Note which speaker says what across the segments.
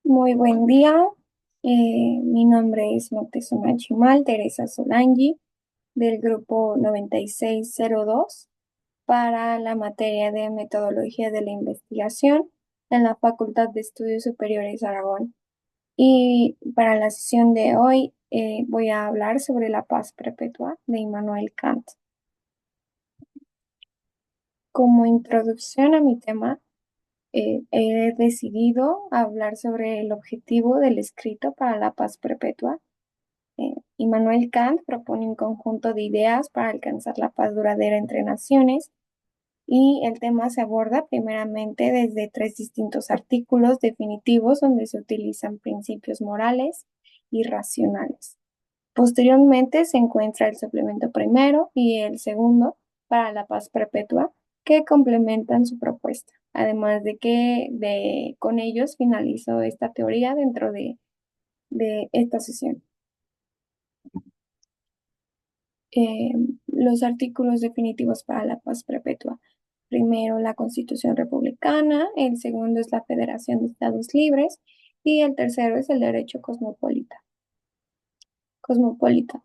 Speaker 1: Muy buen día. Mi nombre es Moctezuma Chimal Teresa Solangi del grupo 9602 para la materia de metodología de la investigación en la Facultad de Estudios Superiores Aragón. Y para la sesión de hoy voy a hablar sobre la paz perpetua de Immanuel Kant. Como introducción a mi tema, he decidido hablar sobre el objetivo del escrito para la paz perpetua. Immanuel Kant propone un conjunto de ideas para alcanzar la paz duradera entre naciones y el tema se aborda primeramente desde tres distintos artículos definitivos donde se utilizan principios morales y racionales. Posteriormente se encuentra el suplemento primero y el segundo para la paz perpetua que complementan su propuesta. Además de que con ellos finalizo esta teoría dentro de esta sesión. eh, los artículos definitivos para la paz perpetua. Primero, la Constitución Republicana, el segundo es la Federación de Estados Libres y el tercero es el derecho cosmopolita. Cosmopolita.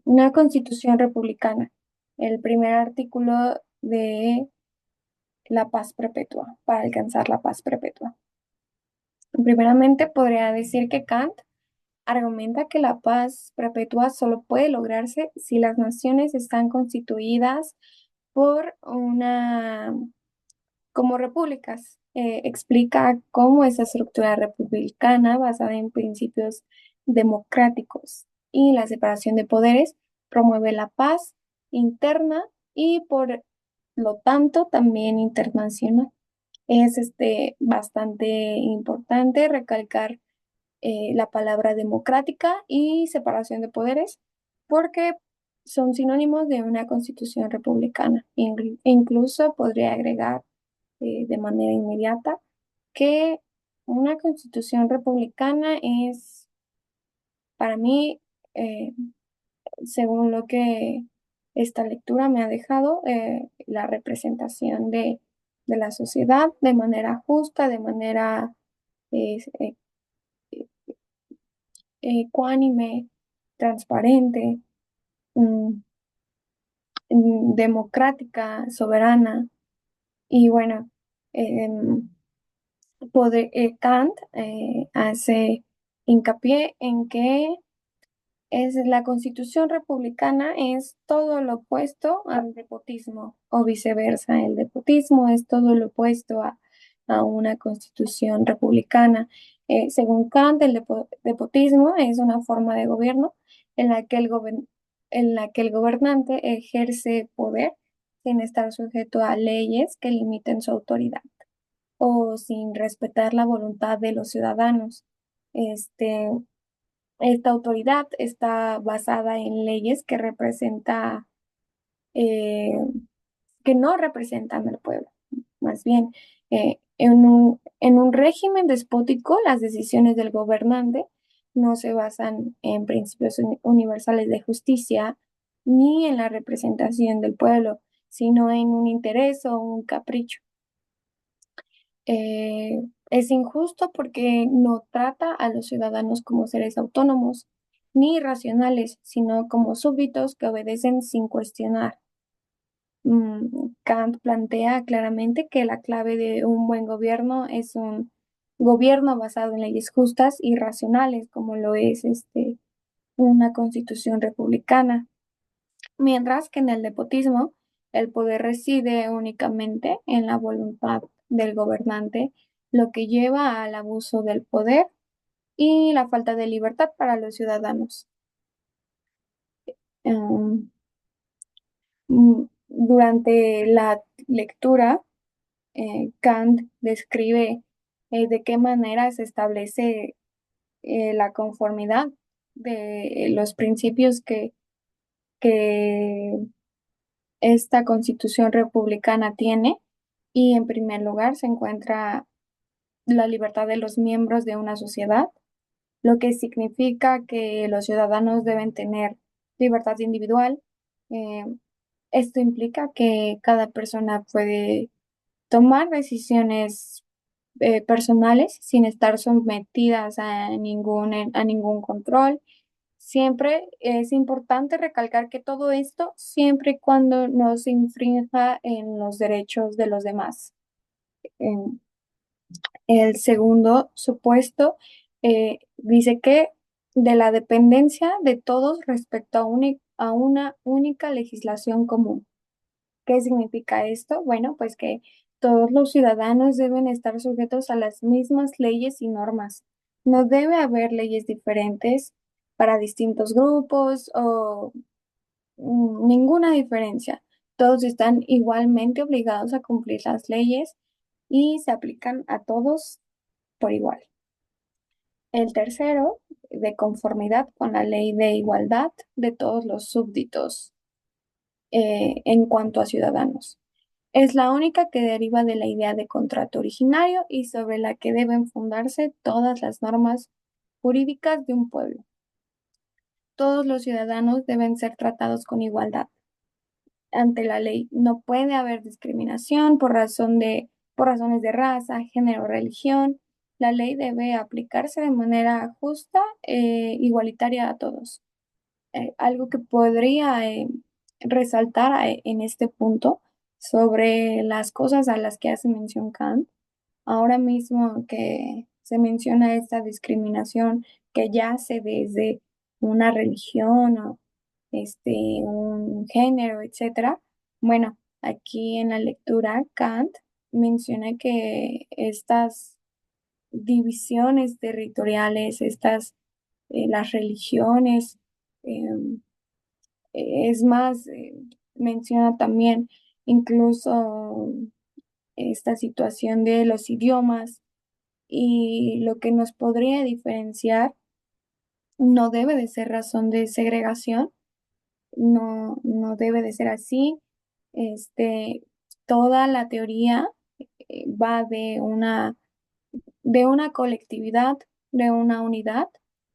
Speaker 1: Una Constitución Republicana. El primer artículo de la paz perpetua, para alcanzar la paz perpetua. Primeramente, podría decir que Kant argumenta que la paz perpetua solo puede lograrse si las naciones están constituidas por como repúblicas. Explica cómo esa estructura republicana basada en principios democráticos y la separación de poderes promueve la paz interna y por lo tanto también internacional. Es bastante importante recalcar la palabra democrática y separación de poderes, porque son sinónimos de una constitución republicana. Incluso podría agregar de manera inmediata que una constitución republicana es, para mí, según lo que esta lectura me ha dejado, la representación de la sociedad de manera justa, de manera eh, eh, ecuánime, transparente, mm, democrática, soberana. Y bueno, em, Kant hace hincapié en que la constitución republicana es todo lo opuesto al despotismo o viceversa. El despotismo es todo lo opuesto a una constitución republicana. Según Kant, el despotismo es una forma de gobierno en la que en la que el gobernante ejerce poder sin estar sujeto a leyes que limiten su autoridad o sin respetar la voluntad de los ciudadanos. Este, esta autoridad está basada en leyes eh, que no representan al pueblo. Más bien, en un régimen despótico, las decisiones del gobernante no se basan en principios universales de justicia ni en la representación del pueblo, sino en un interés o un capricho. Es injusto porque no trata a los ciudadanos como seres autónomos ni racionales, sino como súbditos que obedecen sin cuestionar. Kant plantea claramente que la clave de un buen gobierno es un gobierno basado en leyes justas y racionales, como lo es una constitución republicana, mientras que en el despotismo el poder reside únicamente en la voluntad del gobernante, lo que lleva al abuso del poder y la falta de libertad para los ciudadanos. Em, Durante la lectura, Kant describe de qué manera se establece la conformidad de los principios que esta constitución republicana tiene. Y en primer lugar se encuentra la libertad de los miembros de una sociedad, lo que significa que los ciudadanos deben tener libertad individual. Eh, Esto implica que cada persona puede tomar decisiones personales sin estar sometidas a ningún control. Siempre es importante recalcar que todo esto siempre y cuando no se infrinja en los derechos de los demás. Em, el segundo supuesto dice que de la dependencia de todos respecto a una única legislación común. ¿Qué significa esto? Bueno, pues que todos los ciudadanos deben estar sujetos a las mismas leyes y normas. No debe haber leyes diferentes para distintos grupos o ninguna diferencia. Todos están igualmente obligados a cumplir las leyes y se aplican a todos por igual. El tercero, de conformidad con la ley de igualdad de todos los súbditos en cuanto a ciudadanos. Es la única que deriva de la idea de contrato originario y sobre la que deben fundarse todas las normas jurídicas de un pueblo. Todos los ciudadanos deben ser tratados con igualdad ante la ley. No puede haber discriminación por razones de raza, género o religión. La ley debe aplicarse de manera justa igualitaria a todos. Algo que podría resaltar en este punto sobre las cosas a las que hace mención Kant. Ahora mismo que se menciona esta discriminación que yace desde una religión o un género, etcétera. Bueno, aquí en la lectura Kant menciona que estas divisiones territoriales, las religiones, em, es más, menciona también incluso esta situación de los idiomas y lo que nos podría diferenciar no debe de ser razón de segregación, no debe de ser así. Este, toda la teoría va de una colectividad, de una unidad.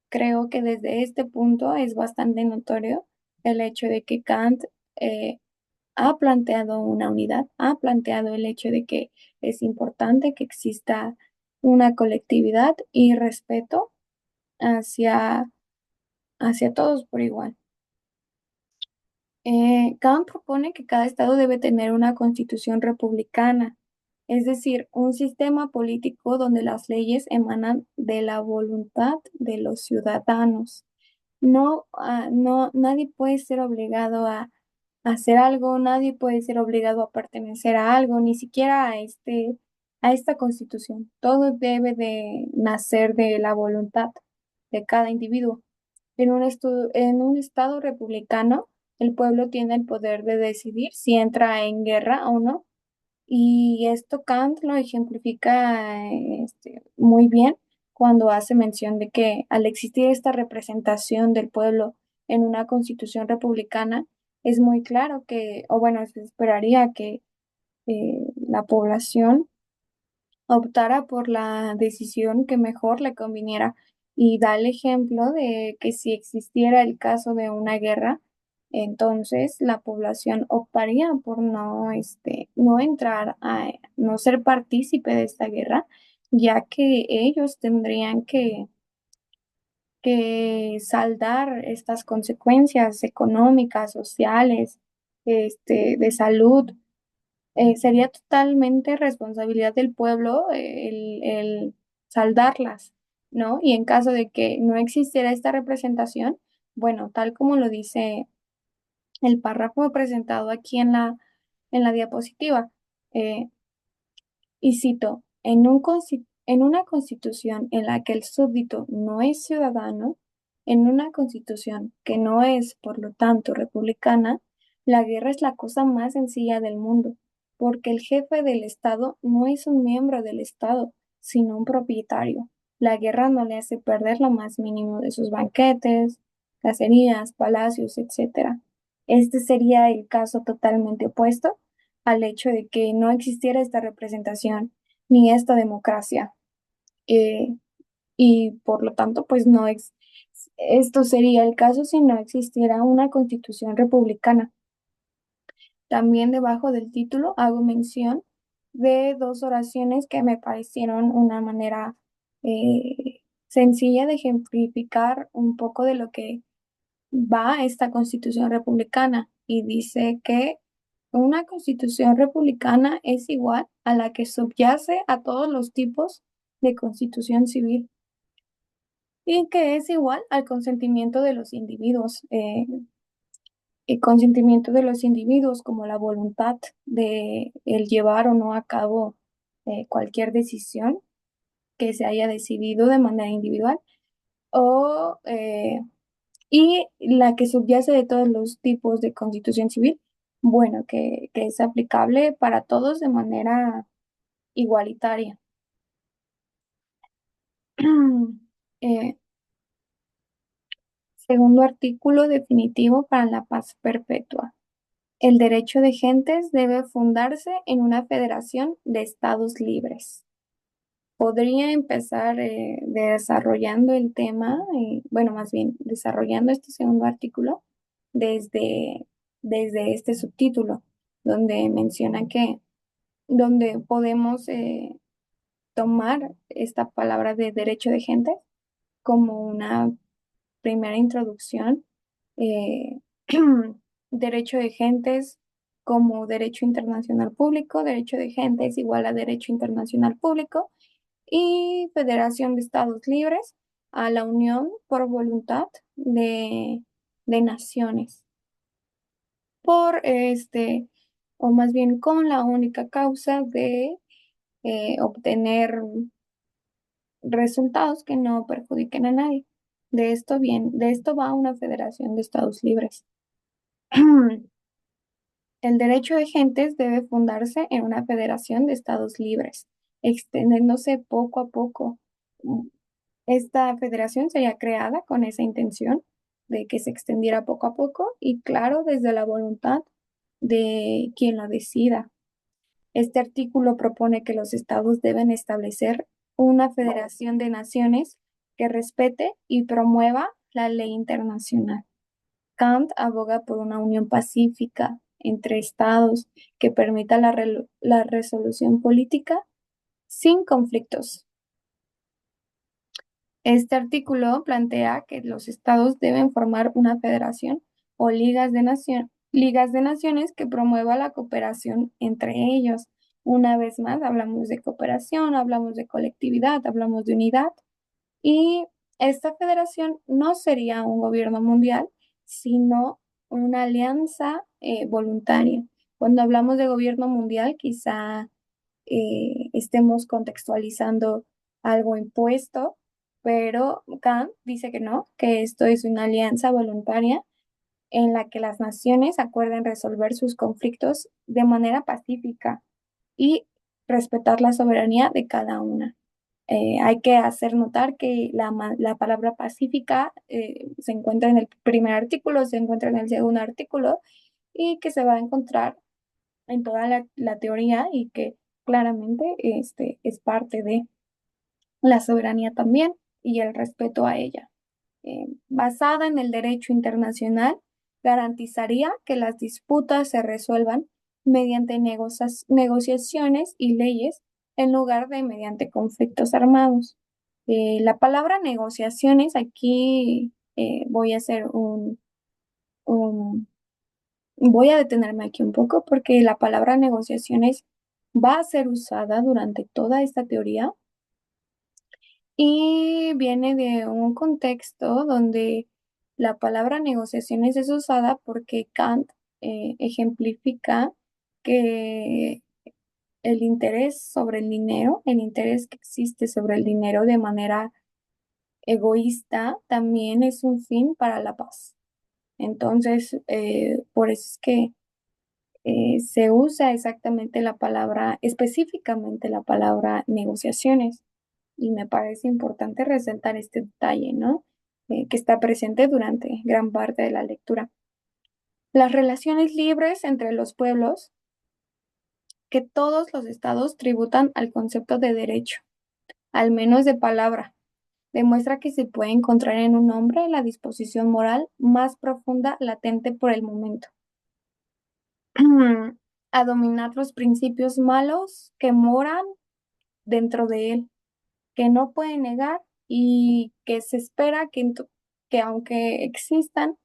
Speaker 1: Creo que desde este punto es bastante notorio el hecho de que Kant eh, ha planteado una unidad, ha planteado el hecho de que es importante que exista una colectividad y respeto hacia, hacia todos por igual. Kant propone que cada estado debe tener una constitución republicana, es decir, un sistema político donde las leyes emanan de la voluntad de los ciudadanos. No, nadie puede ser obligado a hacer algo, nadie puede ser obligado a pertenecer a algo, ni siquiera a esta constitución. Todo debe de nacer de la voluntad de cada individuo. En un estado republicano, el pueblo tiene el poder de decidir si entra en guerra o no. Y esto Kant lo ejemplifica muy bien cuando hace mención de que al existir esta representación del pueblo en una constitución republicana, es muy claro que, o bueno, se esperaría que la población optara por la decisión que mejor le conviniera y da el ejemplo de que si existiera el caso de una guerra, entonces la población optaría por no entrar no ser partícipe de esta guerra, ya que ellos tendrían que saldar estas consecuencias económicas, sociales, de salud. Sería totalmente responsabilidad del pueblo el saldarlas, ¿no? Y en caso de que no existiera esta representación, bueno, tal como lo dice el párrafo presentado aquí en la diapositiva, eh, y cito, en una constitución en la que el súbdito no es ciudadano, en una constitución que no es, por lo tanto, republicana, la guerra es la cosa más sencilla del mundo, porque el jefe del Estado no es un miembro del Estado, sino un propietario. La guerra no le hace perder lo más mínimo de sus banquetes, cacerías, palacios, etcétera. Este sería el caso totalmente opuesto al hecho de que no existiera esta representación ni esta democracia. Eh, y por lo tanto, pues esto sería el caso si no existiera una constitución republicana. También debajo del título hago mención de dos oraciones que me parecieron una manera sencilla de ejemplificar un poco de lo que va esta constitución republicana. Y dice que una constitución republicana es igual a la que subyace a todos los tipos de constitución civil y que es igual al consentimiento de los individuos. El consentimiento de los individuos como la voluntad de el llevar o no a cabo cualquier decisión que se haya decidido de manera individual o y la que subyace de todos los tipos de constitución civil, bueno, que es aplicable para todos de manera igualitaria. Eh, Segundo artículo definitivo para la paz perpetua. El derecho de gentes debe fundarse en una federación de estados libres. Podría empezar desarrollando el tema, bueno, más bien desarrollando este segundo artículo desde, desde este subtítulo, donde menciona que, donde podemos tomar esta palabra de derecho de gentes como una primera introducción, eh, derecho de gentes como derecho internacional público, derecho de gentes igual a derecho internacional público y Federación de Estados Libres a la unión por voluntad de naciones, por o más bien con la única causa de obtener resultados que no perjudiquen a nadie. De esto va una federación de estados libres. El derecho de gentes debe fundarse en una federación de estados libres, extendiéndose poco a poco. Esta federación sería creada con esa intención de que se extendiera poco a poco y claro, desde la voluntad de quien lo decida. Este artículo propone que los estados deben establecer una federación de naciones que respete y promueva la ley internacional. Kant aboga por una unión pacífica entre estados que permita la resolución política sin conflictos. Este artículo plantea que los estados deben formar una federación o ligas de naciones que promueva la cooperación entre ellos. Una vez más, hablamos de cooperación, hablamos de colectividad, hablamos de unidad y esta federación no sería un gobierno mundial, sino una alianza voluntaria. Cuando hablamos de gobierno mundial, quizá estemos contextualizando algo impuesto, pero Kant dice que no, que esto es una alianza voluntaria en la que las naciones acuerden resolver sus conflictos de manera pacífica y respetar la soberanía de cada una. Hay que hacer notar que la palabra pacífica se encuentra en el primer artículo, se encuentra en el segundo artículo y que se va a encontrar en toda la teoría y que claramente es parte de la soberanía también y el respeto a ella. Basada en el derecho internacional, garantizaría que las disputas se resuelvan mediante negociaciones y leyes en lugar de mediante conflictos armados. La palabra negociaciones, aquí voy a hacer un voy a detenerme aquí un poco porque la palabra negociaciones va a ser usada durante toda esta teoría y viene de un contexto donde la palabra negociaciones es usada porque Kant ejemplifica que el interés sobre el dinero, el interés que existe sobre el dinero de manera egoísta, también es un fin para la paz. Entonces, por eso es que se usa exactamente la palabra, específicamente la palabra negociaciones. Y me parece importante resaltar este detalle, ¿no? Que está presente durante gran parte de la lectura. Las relaciones libres entre los pueblos, que todos los estados tributan al concepto de derecho, al menos de palabra, demuestra que se puede encontrar en un hombre la disposición moral más profunda latente por el momento. a dominar los principios malos que moran dentro de él, que no puede negar y que se espera que aunque existan,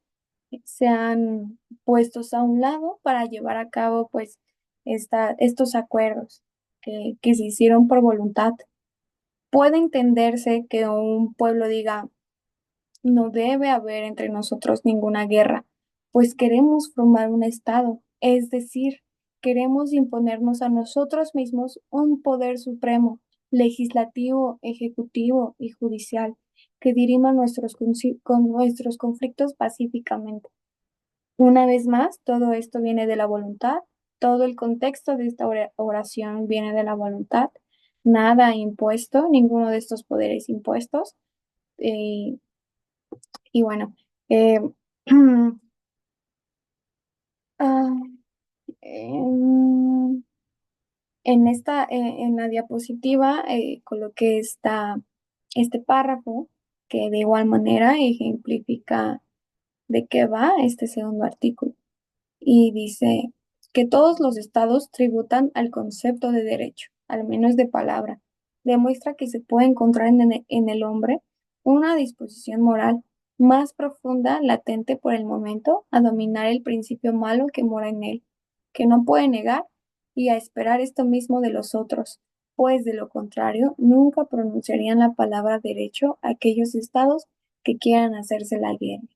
Speaker 1: sean puestos a un lado para llevar a cabo pues estos acuerdos que se hicieron por voluntad. Puede entenderse que un pueblo diga, no debe haber entre nosotros ninguna guerra, pues queremos formar un Estado, es decir, queremos imponernos a nosotros mismos un poder supremo, legislativo, ejecutivo y judicial, que dirima con nuestros conflictos pacíficamente. Una vez más, todo esto viene de la voluntad, todo el contexto de esta oración viene de la voluntad, nada impuesto, ninguno de estos poderes impuestos. eh, y bueno, eh, ah, en, en la diapositiva coloqué este párrafo que de igual manera ejemplifica de qué va este segundo artículo. Y dice que todos los estados tributan al concepto de derecho, al menos de palabra. Demuestra que se puede encontrar en el hombre una disposición moral más profunda, latente por el momento, a dominar el principio malo que mora en él, que no puede negar y a esperar esto mismo de los otros, pues de lo contrario, nunca pronunciarían la palabra derecho aquellos estados que quieran hacerse la guerra.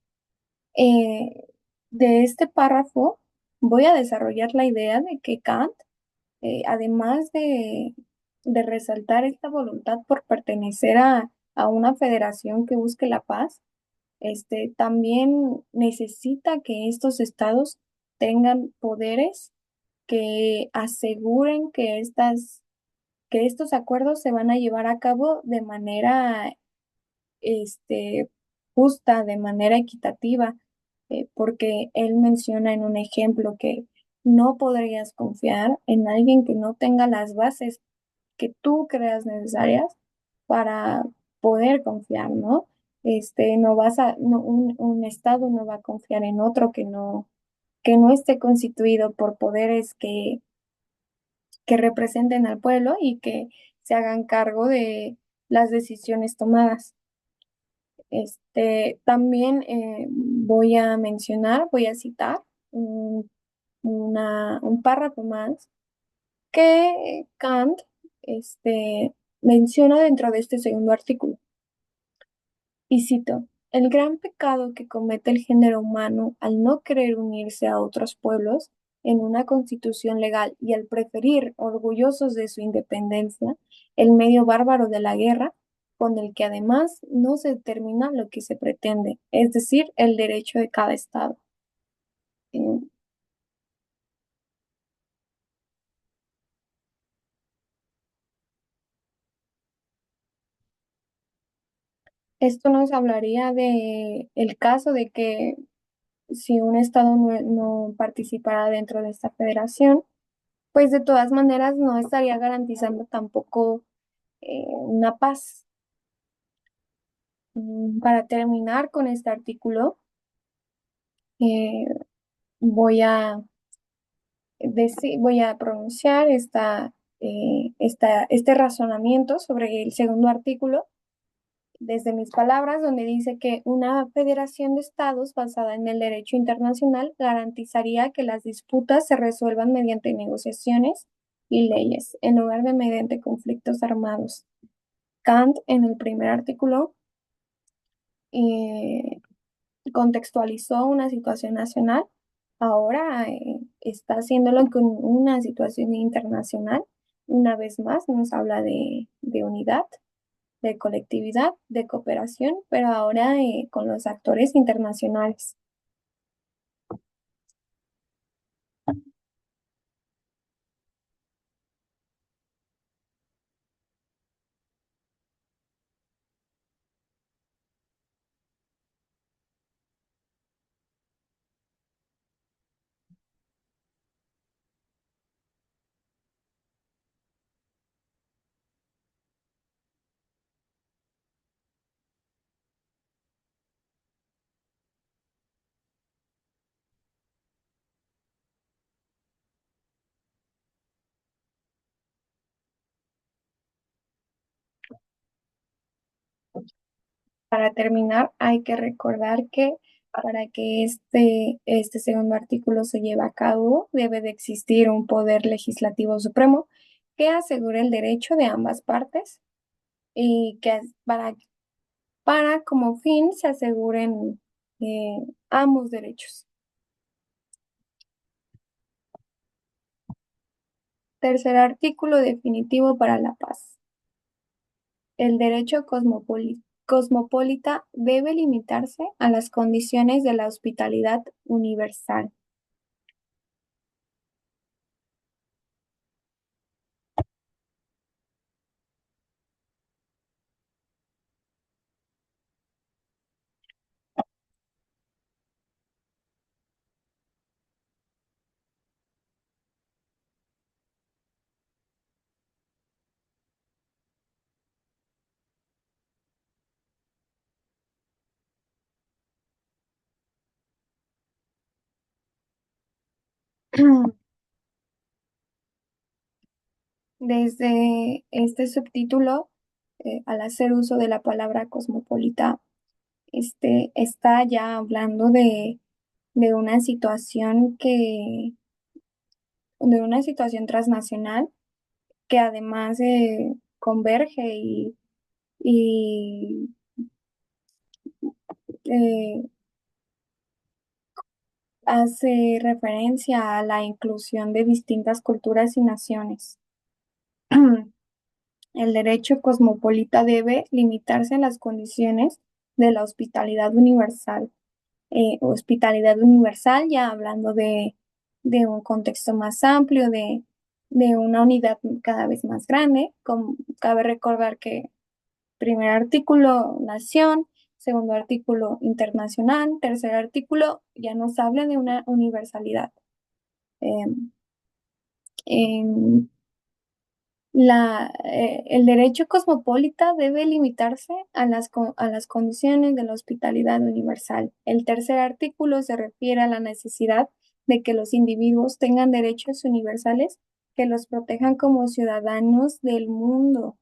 Speaker 1: Eh, de este párrafo voy a desarrollar la idea de que Kant, además de resaltar esta voluntad por pertenecer a una federación que busque la paz, también necesita que estos estados tengan poderes que aseguren que estos acuerdos se van a llevar a cabo de manera este, justa, de manera equitativa, porque él menciona en un ejemplo que no podrías confiar en alguien que no tenga las bases que tú creas necesarias para poder confiar, ¿no? No vas a, no, un estado no va a confiar en otro que no esté constituido por poderes que representen al pueblo y que se hagan cargo de las decisiones tomadas. También voy a citar un, un párrafo más que Kant menciona dentro de este segundo artículo. Y cito, el gran pecado que comete el género humano al no querer unirse a otros pueblos en una constitución legal y al preferir, orgullosos de su independencia, el medio bárbaro de la guerra, con el que además no se determina lo que se pretende, es decir, el derecho de cada estado. Eh, Esto nos hablaría de el caso de que si un estado no participara dentro de esta federación, pues de todas maneras no estaría garantizando tampoco una paz. Para terminar con este artículo, eh, voy a voy a pronunciar este razonamiento sobre el segundo artículo desde mis palabras, donde dice que una federación de estados basada en el derecho internacional garantizaría que las disputas se resuelvan mediante negociaciones y leyes, en lugar de mediante conflictos armados. Kant, en el primer artículo, eh, contextualizó una situación nacional, ahora está haciéndolo con una situación internacional. Una vez más, nos habla de unidad, de colectividad, de cooperación, pero ahora con los actores internacionales. Para terminar, hay que recordar que para que este segundo artículo se lleve a cabo, debe de existir un poder legislativo supremo que asegure el derecho de ambas partes y que para como fin se aseguren eh, ambos derechos. Tercer artículo definitivo para la paz. El derecho cosmopolita debe limitarse a las condiciones de la hospitalidad universal. Desde este subtítulo, al hacer uso de la palabra cosmopolita, está ya hablando de una situación de una situación transnacional que además converge y eh, hace referencia a la inclusión de distintas culturas y naciones. El derecho cosmopolita debe limitarse a las condiciones de la hospitalidad universal. Hospitalidad universal, ya hablando de un contexto más amplio, de una unidad cada vez más grande. Cabe recordar que primer artículo, nación; segundo artículo, internacional; tercer artículo, ya nos habla de una universalidad. Eh, en el derecho cosmopolita debe limitarse a a las condiciones de la hospitalidad universal. El tercer artículo se refiere a la necesidad de que los individuos tengan derechos universales que los protejan como ciudadanos del mundo.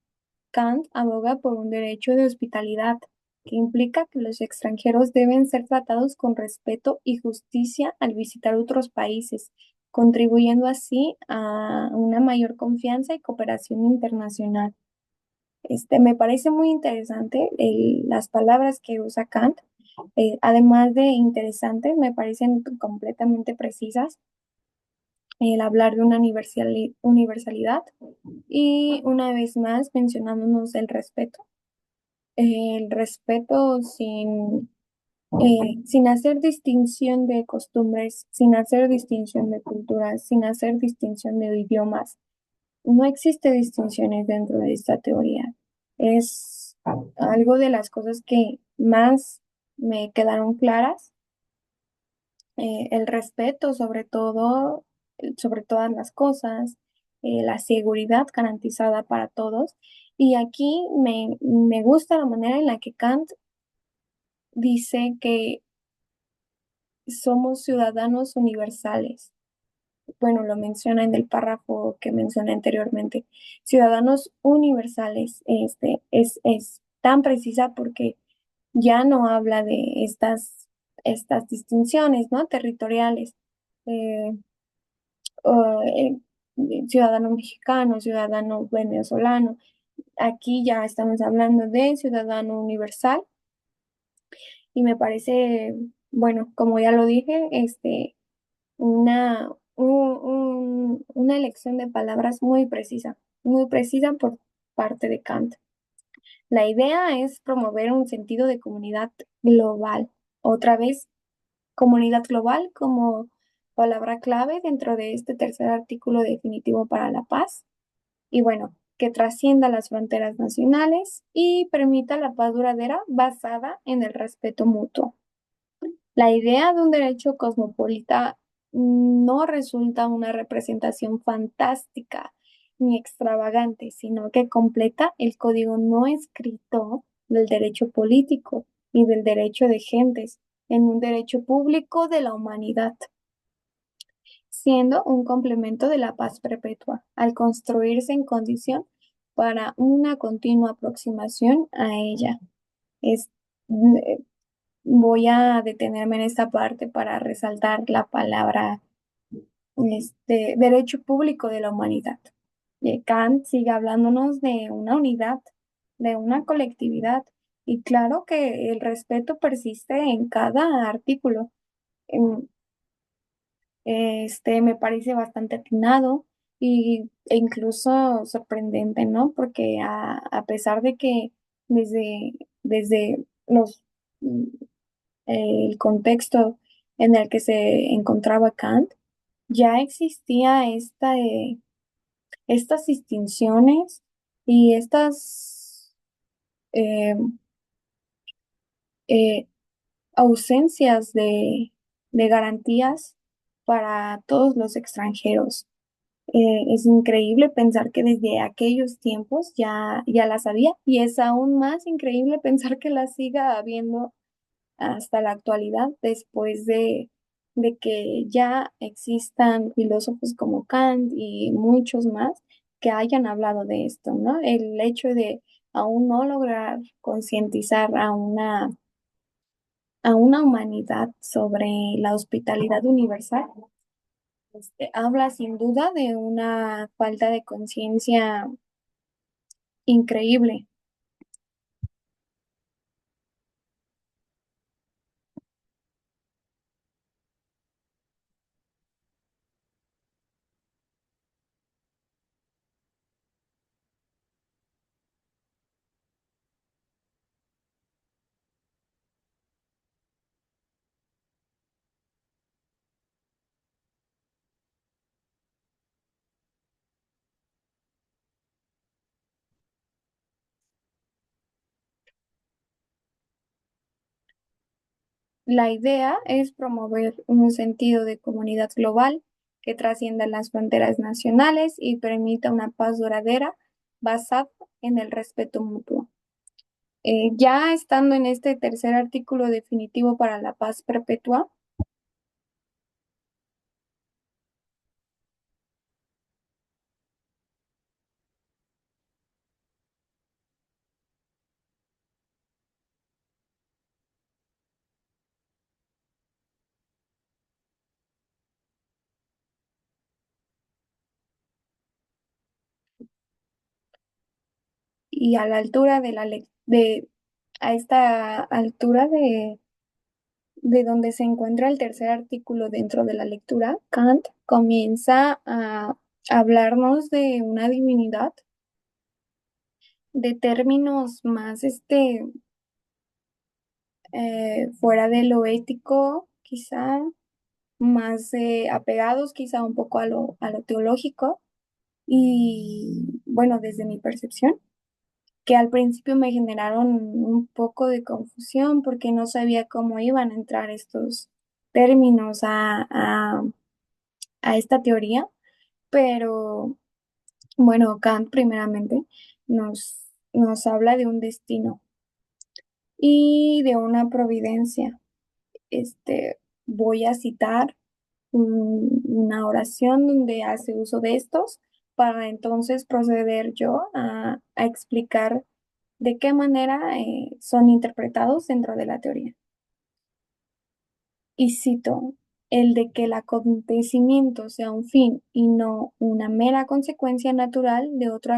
Speaker 1: Kant aboga por un derecho de hospitalidad, que implica que los extranjeros deben ser tratados con respeto y justicia al visitar otros países, contribuyendo así a una mayor confianza y cooperación internacional. Me parece muy interesante las palabras que usa Kant. Además de interesantes, me parecen completamente precisas el hablar de una universalidad y una vez más mencionándonos el respeto sin hacer distinción de costumbres, sin hacer distinción de culturas, sin hacer distinción de idiomas. No existe distinciones dentro de esta teoría. Es algo de las cosas que más me quedaron claras. El respeto sobre todo, sobre todas las cosas, la seguridad garantizada para todos. Y aquí me gusta la manera en la que Kant dice que somos ciudadanos universales. Bueno, lo menciona en el párrafo que mencioné anteriormente. Ciudadanos universales, es tan precisa porque ya no habla de estas distinciones, ¿no? Territoriales. Eh, o, ciudadano mexicano, ciudadano venezolano. Aquí ya estamos hablando de ciudadano universal y me parece, bueno, como ya lo dije, una elección de palabras muy precisa por parte de Kant. La idea es promover un sentido de comunidad global. Otra vez, comunidad global como palabra clave dentro de este tercer artículo definitivo para la paz. Y bueno, que trascienda las fronteras nacionales y permita la paz duradera basada en el respeto mutuo. La idea de un derecho cosmopolita no resulta una representación fantástica ni extravagante, sino que completa el código no escrito del derecho político y del derecho de gentes en un derecho público de la humanidad, siendo un complemento de la paz perpetua, al construirse en condición para una continua aproximación a ella. Es Eh, Voy a detenerme en esta parte para resaltar la palabra derecho público de la humanidad. Kant sigue hablándonos de una unidad, de una colectividad, y claro que el respeto persiste en cada artículo. Em, Me parece bastante atinado e incluso sorprendente, ¿no? Porque a pesar de que desde mm, el contexto en el que se encontraba Kant, ya existía estas distinciones y estas eh, eh, ausencias de garantías para todos los extranjeros. Es increíble pensar que desde aquellos tiempos ya las había y es aún más increíble pensar que las siga habiendo hasta la actualidad después de que ya existan filósofos como Kant y muchos más que hayan hablado de esto, ¿no? El hecho de aún no lograr concientizar a una humanidad sobre la hospitalidad universal, habla sin duda de una falta de conciencia increíble. La idea es promover un sentido de comunidad global que trascienda las fronteras nacionales y permita una paz duradera basada en el respeto mutuo. Ya estando en este tercer artículo definitivo para la paz perpetua, y a la altura a esta altura de donde se encuentra el tercer artículo dentro de la lectura, Kant comienza a hablarnos de una divinidad, de términos más fuera de lo ético, quizá, más apegados quizá un poco a lo teológico y bueno, desde mi percepción, que al principio me generaron un poco de confusión porque no sabía cómo iban a entrar estos términos a esta teoría, pero bueno, Kant primeramente nos habla de un destino y de una providencia. Voy a citar una oración donde hace uso de estos para entonces proceder yo a explicar de qué manera son interpretados dentro de la teoría. Y cito, el de que el acontecimiento sea un fin y no una mera consecuencia natural de otro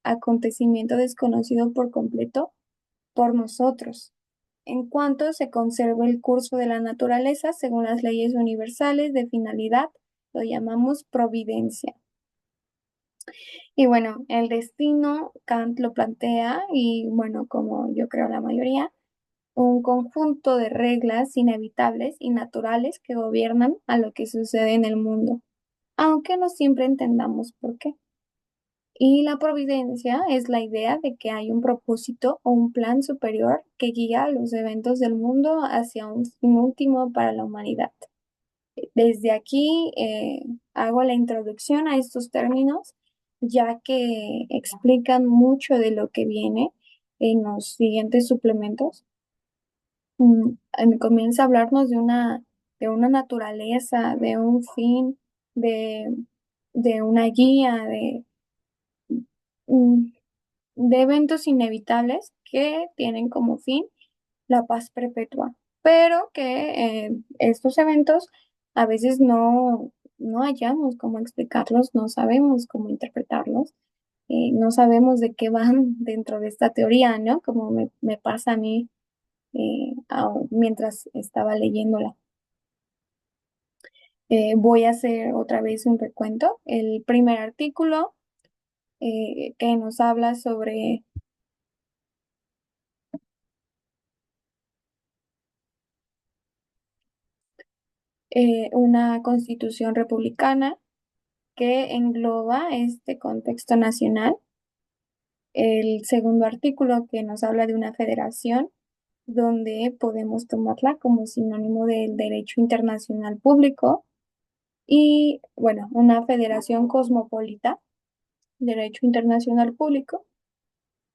Speaker 1: acontecimiento desconocido por completo por nosotros, en cuanto se conserve el curso de la naturaleza según las leyes universales de finalidad, lo llamamos providencia. Y bueno, el destino, Kant lo plantea y bueno, como yo creo la mayoría, un conjunto de reglas inevitables y naturales que gobiernan a lo que sucede en el mundo, aunque no siempre entendamos por qué. Y la providencia es la idea de que hay un propósito o un plan superior que guía los eventos del mundo hacia un fin último para la humanidad. Desde aquí hago la introducción a estos términos, ya que explican mucho de lo que viene en los siguientes suplementos. Comienza a hablarnos de una naturaleza, de un fin, de, de una guía, mm, de eventos inevitables que tienen como fin la paz perpetua, pero que estos eventos a veces no hallamos cómo explicarlos, no sabemos cómo interpretarlos, no sabemos de qué van dentro de esta teoría, ¿no? Como me pasa a mí mientras estaba leyéndola. Voy a hacer otra vez un recuento. El primer artículo que nos habla sobre una constitución republicana que engloba este contexto nacional. El segundo artículo que nos habla de una federación donde podemos tomarla como sinónimo del derecho internacional público y, bueno, una federación cosmopolita, derecho internacional público.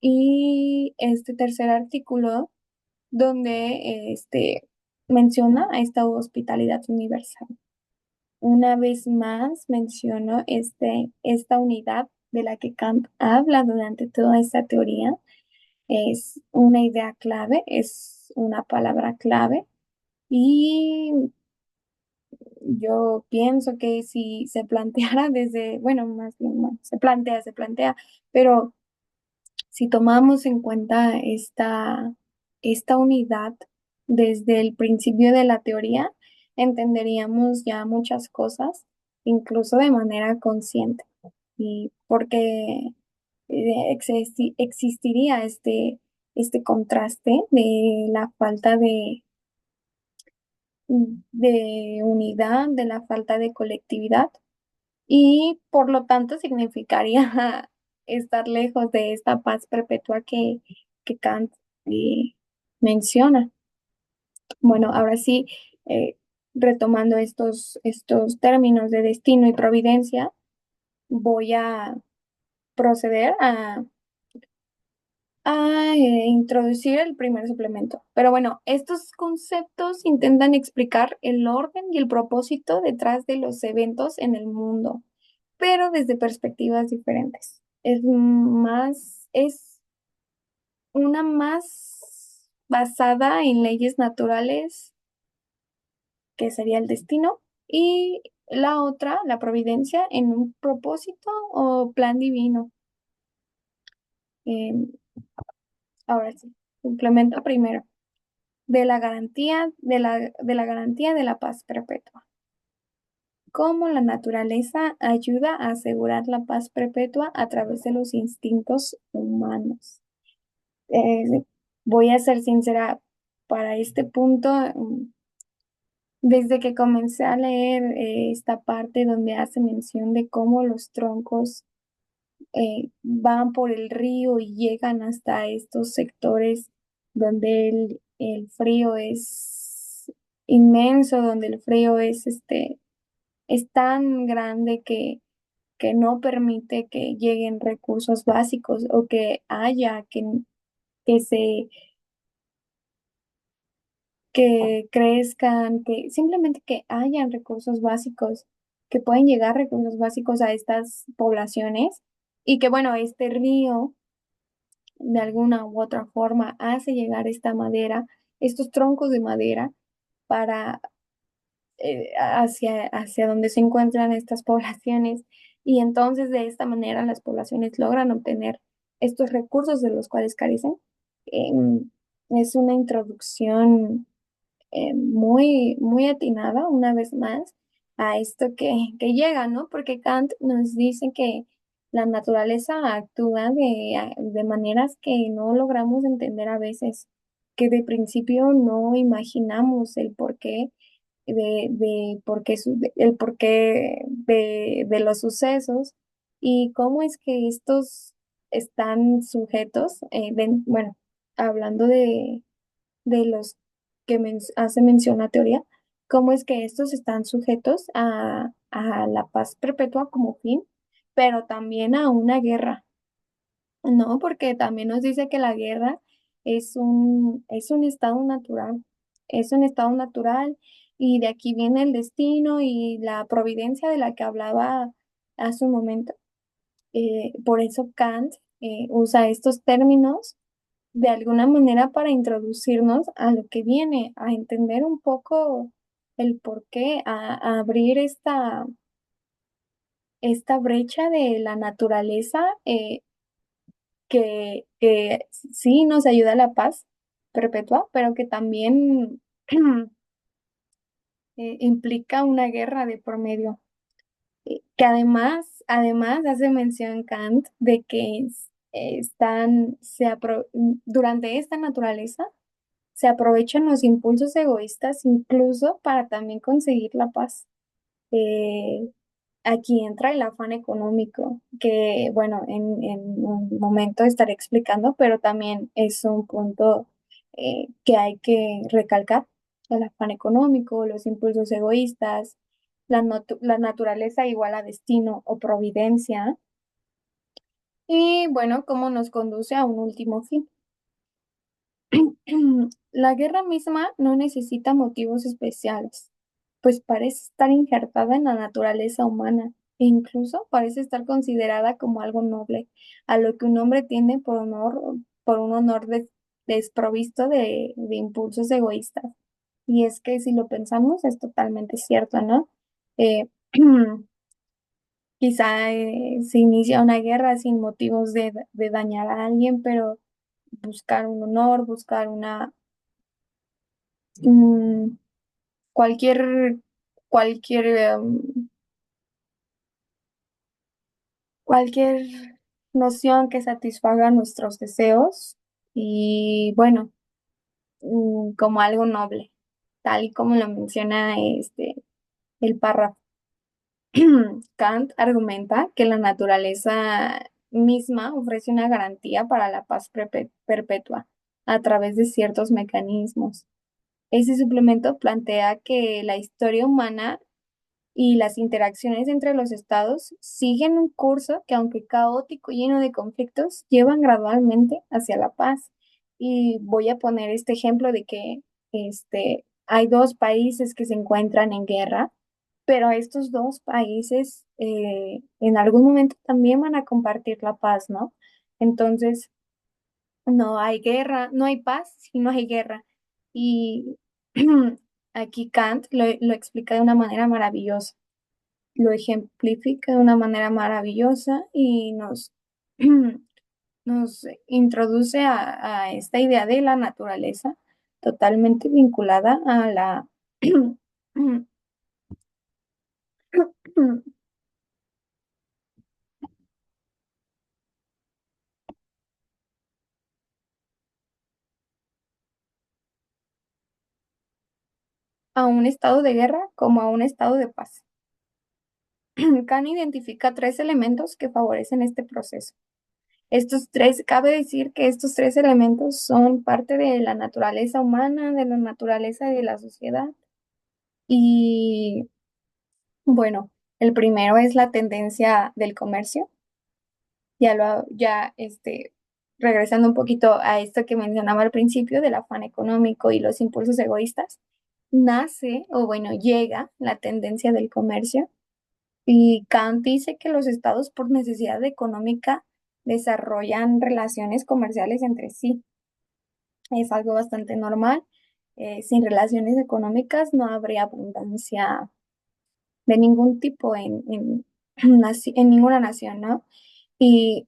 Speaker 1: Y este tercer artículo donde menciona a esta hospitalidad universal. Una vez más menciono esta unidad de la que Kant habla durante toda esta teoría. Es una idea clave, es una palabra clave y yo pienso que si se planteara desde, bueno, más bien, bueno, se plantea, pero si tomamos en cuenta esta unidad desde el principio de la teoría, entenderíamos ya muchas cosas, incluso de manera consciente, y porque existiría este contraste de la falta de unidad, de la falta de colectividad y por lo tanto significaría estar lejos de esta paz perpetua que Kant eh, menciona. Bueno, ahora sí, eh, retomando estos términos de destino y providencia, voy a proceder a introducir el primer suplemento. Pero bueno, estos conceptos intentan explicar el orden y el propósito detrás de los eventos en el mundo, pero desde perspectivas diferentes. Es una más basada en leyes naturales, que sería el destino, y la otra, la providencia, en un propósito o plan divino. Eh, ahora sí, suplemento primero. De la garantía de la paz perpetua. Cómo la naturaleza ayuda a asegurar la paz perpetua a través de los instintos humanos. Eh, Voy a ser sincera, para este punto, desde que comencé a leer esta parte donde hace mención de cómo los troncos van por el río y llegan hasta estos sectores donde el frío es inmenso, donde el frío es tan grande que no permite que lleguen recursos básicos o que haya que se que crezcan, que simplemente que hayan recursos básicos, que pueden llegar recursos básicos a estas poblaciones y que bueno, este río de alguna u otra forma hace llegar esta madera, estos troncos de madera para hacia donde se encuentran estas poblaciones y entonces de esta manera las poblaciones logran obtener estos recursos de los cuales carecen. Em, es una introducción muy atinada, una vez más, a esto que llega, ¿no? Porque Kant nos dice que la naturaleza actúa de maneras que no logramos entender a veces, que de principio no imaginamos el porqué el porqué de los sucesos y cómo es que estos están sujetos, bueno, hablando de los que hace mención la teoría, cómo es que estos están sujetos a la paz perpetua como fin, pero también a una guerra, ¿no? Porque también nos dice que la guerra es un estado natural, es un estado natural y de aquí viene el destino y la providencia de la que hablaba hace un momento. Por eso Kant usa estos términos de alguna manera para introducirnos a lo que viene, a entender un poco el por qué, a abrir esta brecha de la naturaleza que sí nos ayuda a la paz perpetua, pero que también implica una guerra de por medio. Que además hace mención Kant de que durante esta naturaleza se aprovechan los impulsos egoístas incluso para también conseguir la paz. Eh, Aquí entra el afán económico, que bueno, en un momento estaré explicando, pero también es un punto que hay que recalcar, el afán económico, los impulsos egoístas, la naturaleza igual a destino o providencia, y bueno, cómo nos conduce a un último fin. La guerra misma no necesita motivos especiales, pues parece estar injertada en la naturaleza humana e incluso parece estar considerada como algo noble, a lo que un hombre tiene por un honor desprovisto de impulsos egoístas. Y es que si lo pensamos es totalmente cierto, ¿no? Eh, Quizá se inicia una guerra sin motivos de dañar a alguien, pero buscar un honor, buscar mm, cualquier, cualquier, cualquier noción que satisfaga nuestros deseos y bueno, como algo noble, tal y como lo menciona el párrafo. Kant argumenta que la naturaleza misma ofrece una garantía para la paz perpetua a través de ciertos mecanismos. Ese suplemento plantea que la historia humana y las interacciones entre los estados siguen un curso que, aunque caótico y lleno de conflictos, llevan gradualmente hacia la paz. Y voy a poner este ejemplo de que hay dos países que se encuentran en guerra, pero estos dos países en algún momento también van a compartir la paz, ¿no? Entonces, no hay guerra, no hay paz si no hay guerra. Y aquí Kant lo explica de una manera maravillosa, lo ejemplifica de una manera maravillosa y nos introduce a esta idea de la naturaleza totalmente vinculada a un estado de guerra como a un estado de paz. Kant identifica tres elementos que favorecen este proceso. Cabe decir que estos tres elementos son parte de la naturaleza humana, de la naturaleza de la sociedad. Y bueno, el primero es la tendencia del comercio. Regresando un poquito a esto que mencionaba al principio del afán económico y los impulsos egoístas, nace, o bueno, llega la tendencia del comercio. Y Kant dice que los estados por necesidad económica desarrollan relaciones comerciales entre sí. Es algo bastante normal. Sin relaciones económicas no habría abundancia de ningún tipo en ninguna nación, ¿no? Y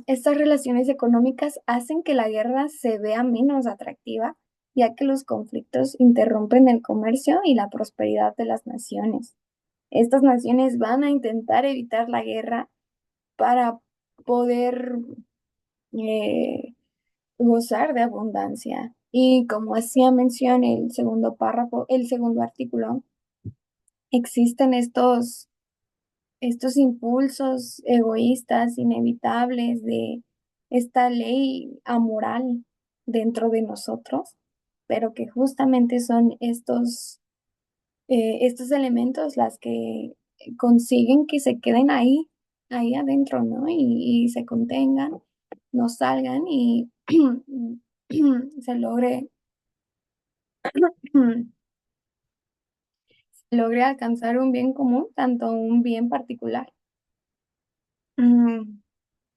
Speaker 1: estas relaciones económicas hacen que la guerra se vea menos atractiva, ya que los conflictos interrumpen el comercio y la prosperidad de las naciones. Estas naciones van a intentar evitar la guerra para poder eh, gozar de abundancia. Y como hacía mención el segundo párrafo, el segundo artículo, existen estos impulsos egoístas inevitables de esta ley amoral dentro de nosotros, pero que justamente son estos elementos las que consiguen que se queden ahí adentro, ¿no? Y se contengan, no salgan y se logre alcanzar un bien común, tanto un bien particular. Mm,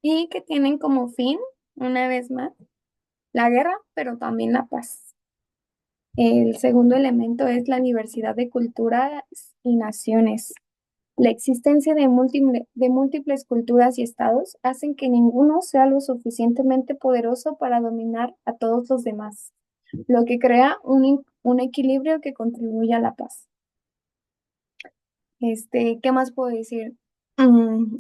Speaker 1: y que tienen como fin, una vez más, la guerra, pero también la paz. El segundo elemento es la diversidad de culturas y naciones. La existencia de múltiples culturas y estados hacen que ninguno sea lo suficientemente poderoso para dominar a todos los demás, lo que crea un equilibrio que contribuye a la paz. ¿Qué más puedo decir? Mm,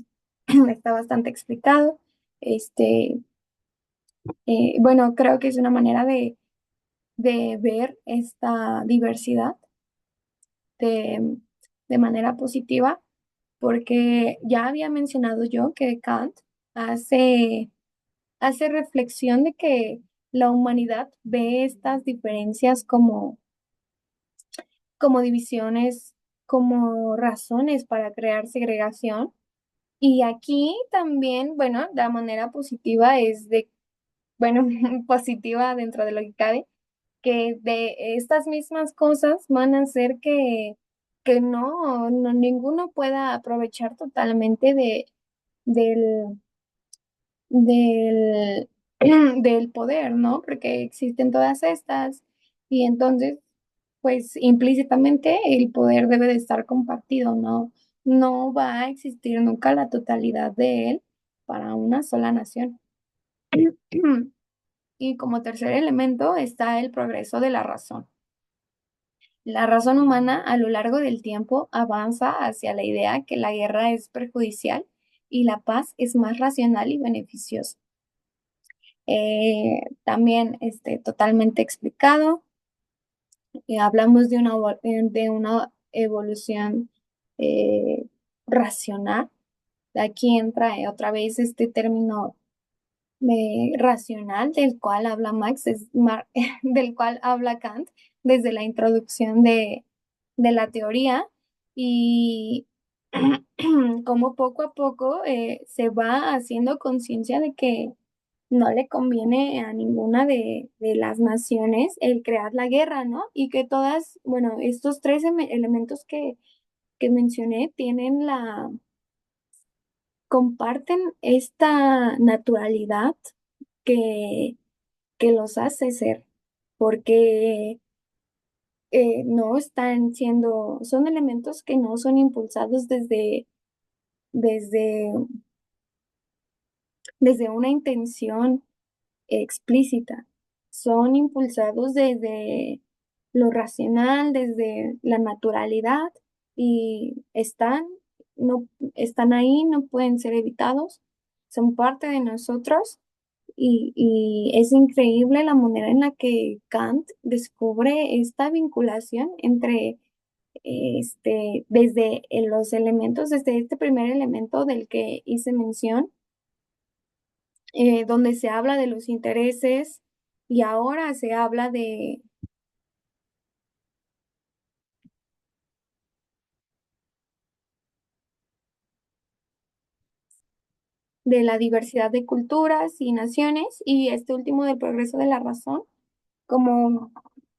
Speaker 1: está bastante explicado. Este, bueno, creo que es una manera de ver esta diversidad de, de manera positiva, porque ya había mencionado yo que Kant hace, hace reflexión de que la humanidad ve estas diferencias como divisiones, como razones para crear segregación. Y aquí también, bueno, la manera positiva es de, bueno, positiva dentro de lo que cabe, que de estas mismas cosas van a hacer que no ninguno pueda aprovechar totalmente del, del, del poder, ¿no? Porque existen todas estas y entonces, pues implícitamente el poder debe de estar compartido, ¿no? No va a existir nunca la totalidad de él para una sola nación. Y como tercer elemento está el progreso de la razón. La razón humana a lo largo del tiempo avanza hacia la idea que la guerra es perjudicial y la paz es más racional y beneficiosa. También totalmente explicado. Hablamos de una evolución eh, racional. Aquí entra otra vez este término racional del cual habla del cual habla Kant desde la introducción de la teoría y como poco a poco se va haciendo conciencia de que no le conviene a ninguna de las naciones el crear la guerra, ¿no? Y que todas, bueno, estos tres elementos que mencioné comparten esta naturalidad que, que los hace ser, porque no están siendo, son elementos que no son impulsados desde, desde una intención explícita, son impulsados desde lo racional, desde la naturalidad y no, están ahí, no pueden ser evitados, son parte de nosotros y es increíble la manera en la que Kant descubre esta vinculación entre desde los elementos, desde este primer elemento del que hice mención, donde se habla de los intereses y ahora se habla de la diversidad de culturas y naciones y este último del progreso de la razón, como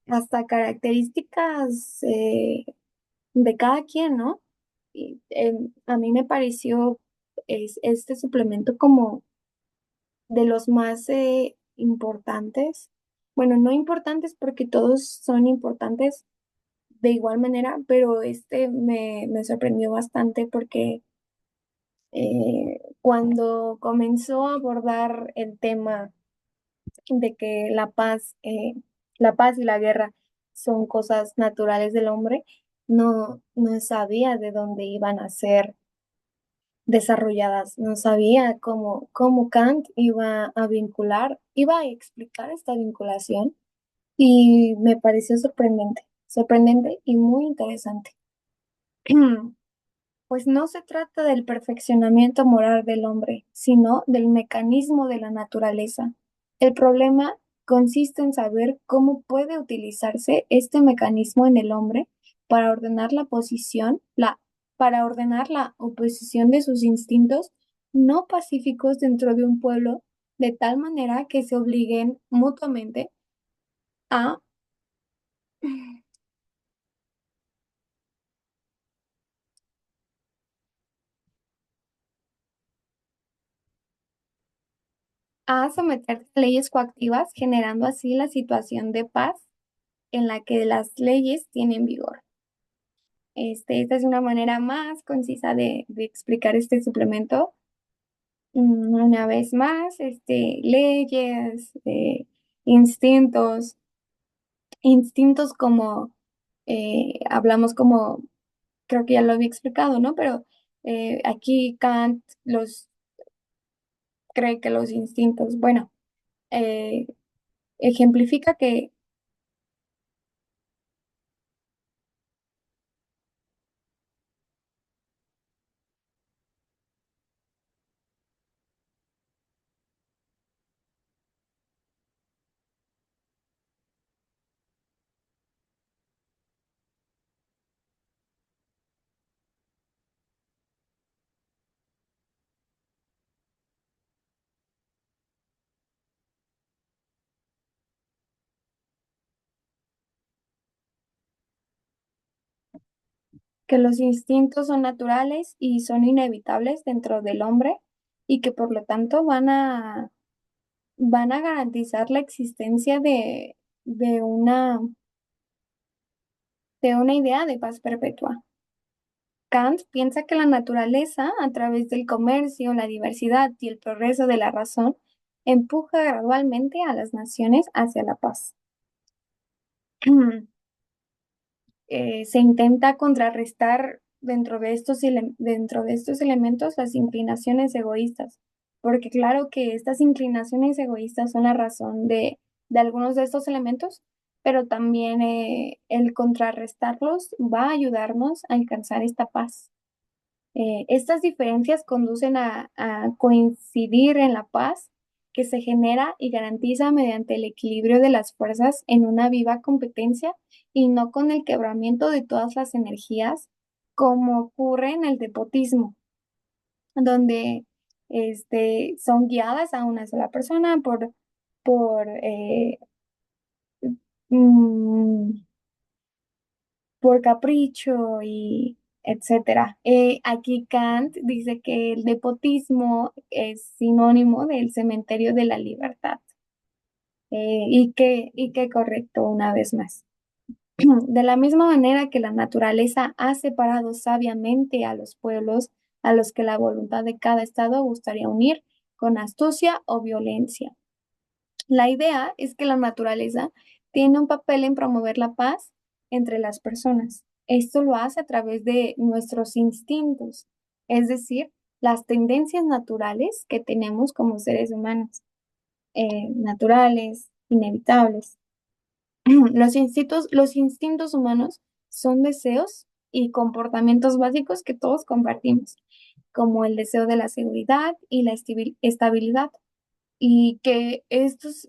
Speaker 1: hasta características de cada quien, ¿no? Y, a mí me pareció este suplemento como de los más importantes. Bueno, no importantes porque todos son importantes de igual manera, pero me sorprendió bastante porque cuando comenzó a abordar el tema de que la paz y la guerra son cosas naturales del hombre, no sabía de dónde iban a ser desarrolladas, no sabía cómo Kant iba a explicar esta vinculación y me pareció sorprendente y muy interesante. Pues no se trata del perfeccionamiento moral del hombre, sino del mecanismo de la naturaleza. El problema consiste en saber cómo puede utilizarse este mecanismo en el hombre para ordenar para ordenar la oposición de sus instintos no pacíficos dentro de un pueblo, de tal manera que se obliguen mutuamente a a someterte a leyes coactivas, generando así la situación de paz en la que las leyes tienen vigor. Esta es una manera más concisa de explicar este suplemento. Una vez más, leyes, instintos, instintos como hablamos como, creo que ya lo había explicado, ¿no? Pero aquí Kant los cree que los instintos, bueno, eh, ejemplifica que los instintos son naturales y son inevitables dentro del hombre y que por lo tanto van a garantizar la existencia de una, de una idea de paz perpetua. Kant piensa que la naturaleza, a través del comercio, la diversidad y el progreso de la razón, empuja gradualmente a las naciones hacia la paz. Se intenta contrarrestar dentro de estos elementos las inclinaciones egoístas, porque claro que estas inclinaciones egoístas son la razón de algunos de estos elementos, pero también el contrarrestarlos va a ayudarnos a alcanzar esta paz. Estas diferencias conducen a coincidir en la paz que se genera y garantiza mediante el equilibrio de las fuerzas en una viva competencia y no con el quebramiento de todas las energías, como ocurre en el despotismo, donde son guiadas a una sola persona por, mm, por capricho y etcétera. Aquí Kant dice que el nepotismo es sinónimo del cementerio de la libertad. Y qué correcto una vez más. De la misma manera que la naturaleza ha separado sabiamente a los pueblos a los que la voluntad de cada estado gustaría unir con astucia o violencia. La idea es que la naturaleza tiene un papel en promover la paz entre las personas. Esto lo hace a través de nuestros instintos, es decir, las tendencias naturales que tenemos como seres humanos, naturales, inevitables. Los instintos humanos son deseos y comportamientos básicos que todos compartimos, como el deseo de la seguridad y la estabilidad y que estos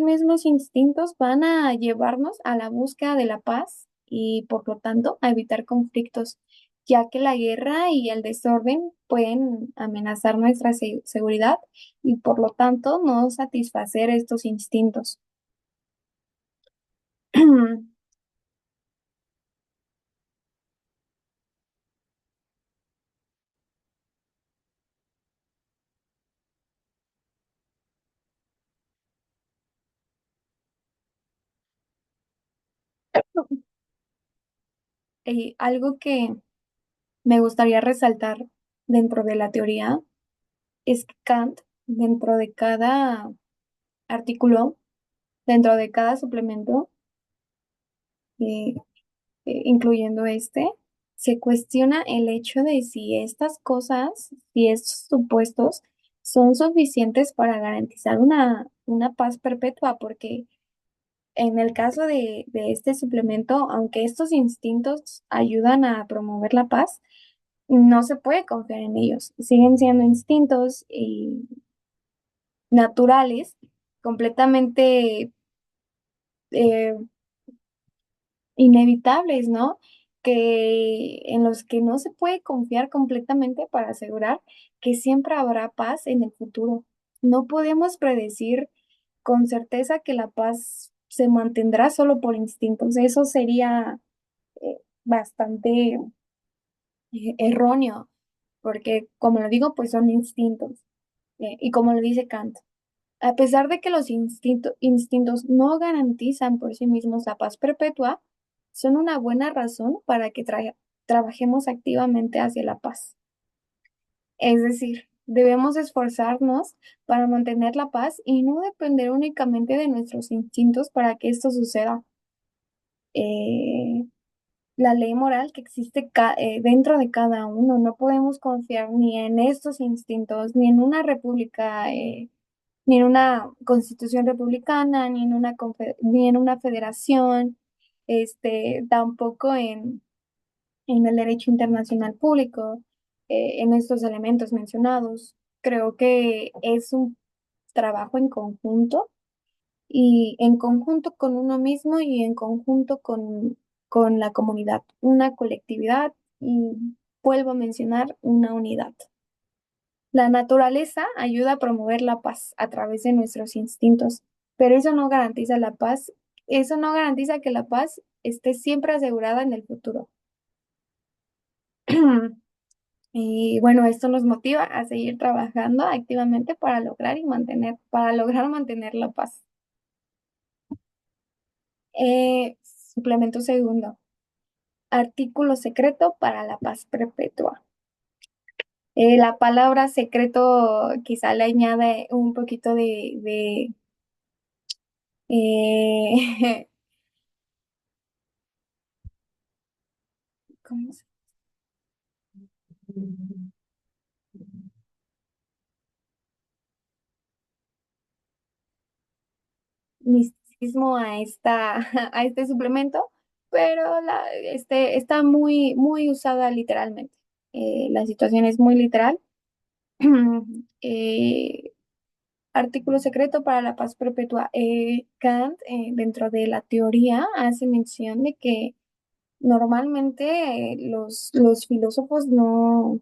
Speaker 1: mismos instintos van a llevarnos a la búsqueda de la paz y por lo tanto a evitar conflictos, ya que la guerra y el desorden pueden amenazar nuestra seguridad y por lo tanto no satisfacer estos instintos. Y algo que me gustaría resaltar dentro de la teoría es que Kant, dentro de cada artículo, dentro de cada suplemento, eh, incluyendo se cuestiona el hecho de si estas cosas, si estos supuestos son suficientes para garantizar una paz perpetua, porque en el caso de este suplemento, aunque estos instintos ayudan a promover la paz, no se puede confiar en ellos. Siguen siendo instintos naturales, completamente eh, inevitables, ¿no? Que en los que no se puede confiar completamente para asegurar que siempre habrá paz en el futuro. No podemos predecir con certeza que la paz se mantendrá solo por instintos. Eso sería bastante erróneo, porque como lo digo, pues son instintos. Y como lo dice Kant. A pesar de que los instintos no garantizan por sí mismos la paz perpetua, son una buena razón para que trabajemos activamente hacia la paz. Es decir, debemos esforzarnos para mantener la paz y no depender únicamente de nuestros instintos para que esto suceda. Eh, la ley moral que existe dentro de cada uno, no podemos confiar ni en estos instintos, ni en una república, ni en una constitución republicana, ni en una federación, tampoco en el derecho internacional público, en estos elementos mencionados. Creo que es un trabajo en conjunto y en conjunto con uno mismo y en conjunto con la comunidad, una colectividad y vuelvo a mencionar una unidad. La naturaleza ayuda a promover la paz a través de nuestros instintos, pero eso no garantiza la paz, eso no garantiza que la paz esté siempre asegurada en el futuro. Y bueno, esto nos motiva a seguir trabajando activamente para lograr mantener la paz. Suplemento segundo. Artículo secreto para la paz perpetua. La palabra secreto quizá le añade un poquito eh, ¿cómo se misticismo a a este suplemento, pero está muy, muy usada literalmente. La situación es muy literal. Eh, Artículo secreto para la paz perpetua. Kant, dentro de la teoría, hace mención de que normalmente los filósofos no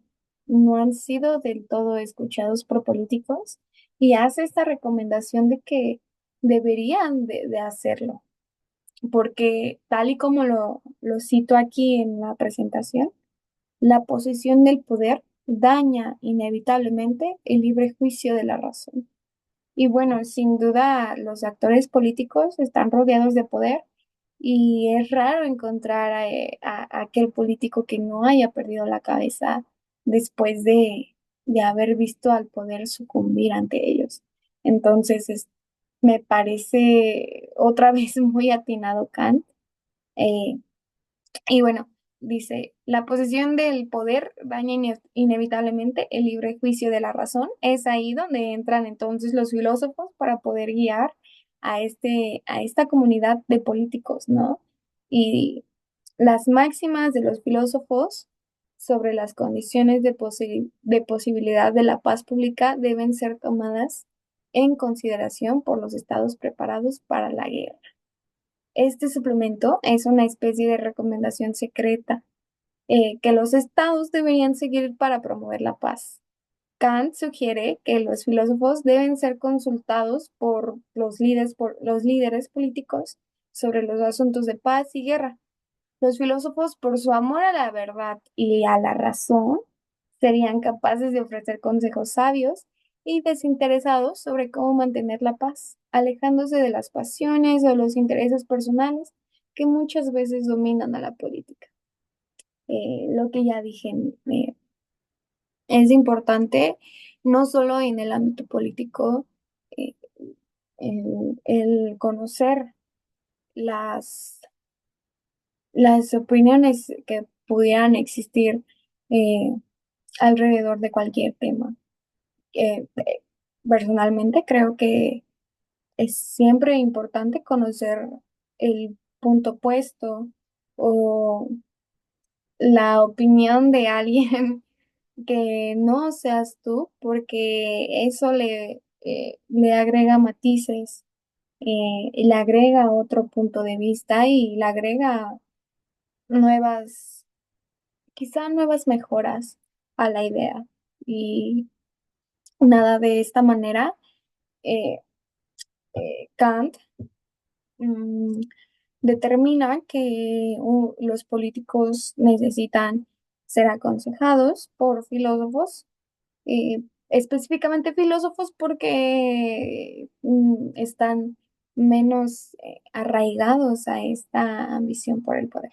Speaker 1: han sido del todo escuchados por políticos y hace esta recomendación de que deberían de hacerlo, porque tal y como lo cito aquí en la presentación, la posesión del poder daña inevitablemente el libre juicio de la razón. Y bueno, sin duda los actores políticos están rodeados de poder y es raro encontrar a aquel político que no haya perdido la cabeza después de haber visto al poder sucumbir ante ellos. Entonces, me parece otra vez muy atinado Kant. eh, y bueno, dice, la posesión del poder daña inevitablemente el libre juicio de la razón. Es ahí donde entran entonces los filósofos para poder guiar a esta comunidad de políticos, ¿no? Y las máximas de los filósofos sobre las condiciones de posibilidad de la paz pública deben ser tomadas en consideración por los estados preparados para la guerra. Este suplemento es una especie de recomendación secreta que los estados deberían seguir para promover la paz. Kant sugiere que los filósofos deben ser consultados por los líderes políticos sobre los asuntos de paz y guerra. Los filósofos, por su amor a la verdad y a la razón, serían capaces de ofrecer consejos sabios y desinteresados sobre cómo mantener la paz, alejándose de las pasiones o los intereses personales que muchas veces dominan a la política. Lo que ya dije, es importante no solo en el ámbito político, eh, el conocer las las opiniones que pudieran existir eh, alrededor de cualquier tema. Personalmente creo que es siempre importante conocer el punto opuesto o la opinión de alguien que no seas tú, porque eso le agrega matices, le agrega otro punto de vista y le agrega nuevas quizá nuevas mejoras a la idea. Y nada, de esta manera, eh, Kant mm, determina que los políticos necesitan ser aconsejados por filósofos específicamente filósofos porque están menos arraigados a esta ambición por el poder.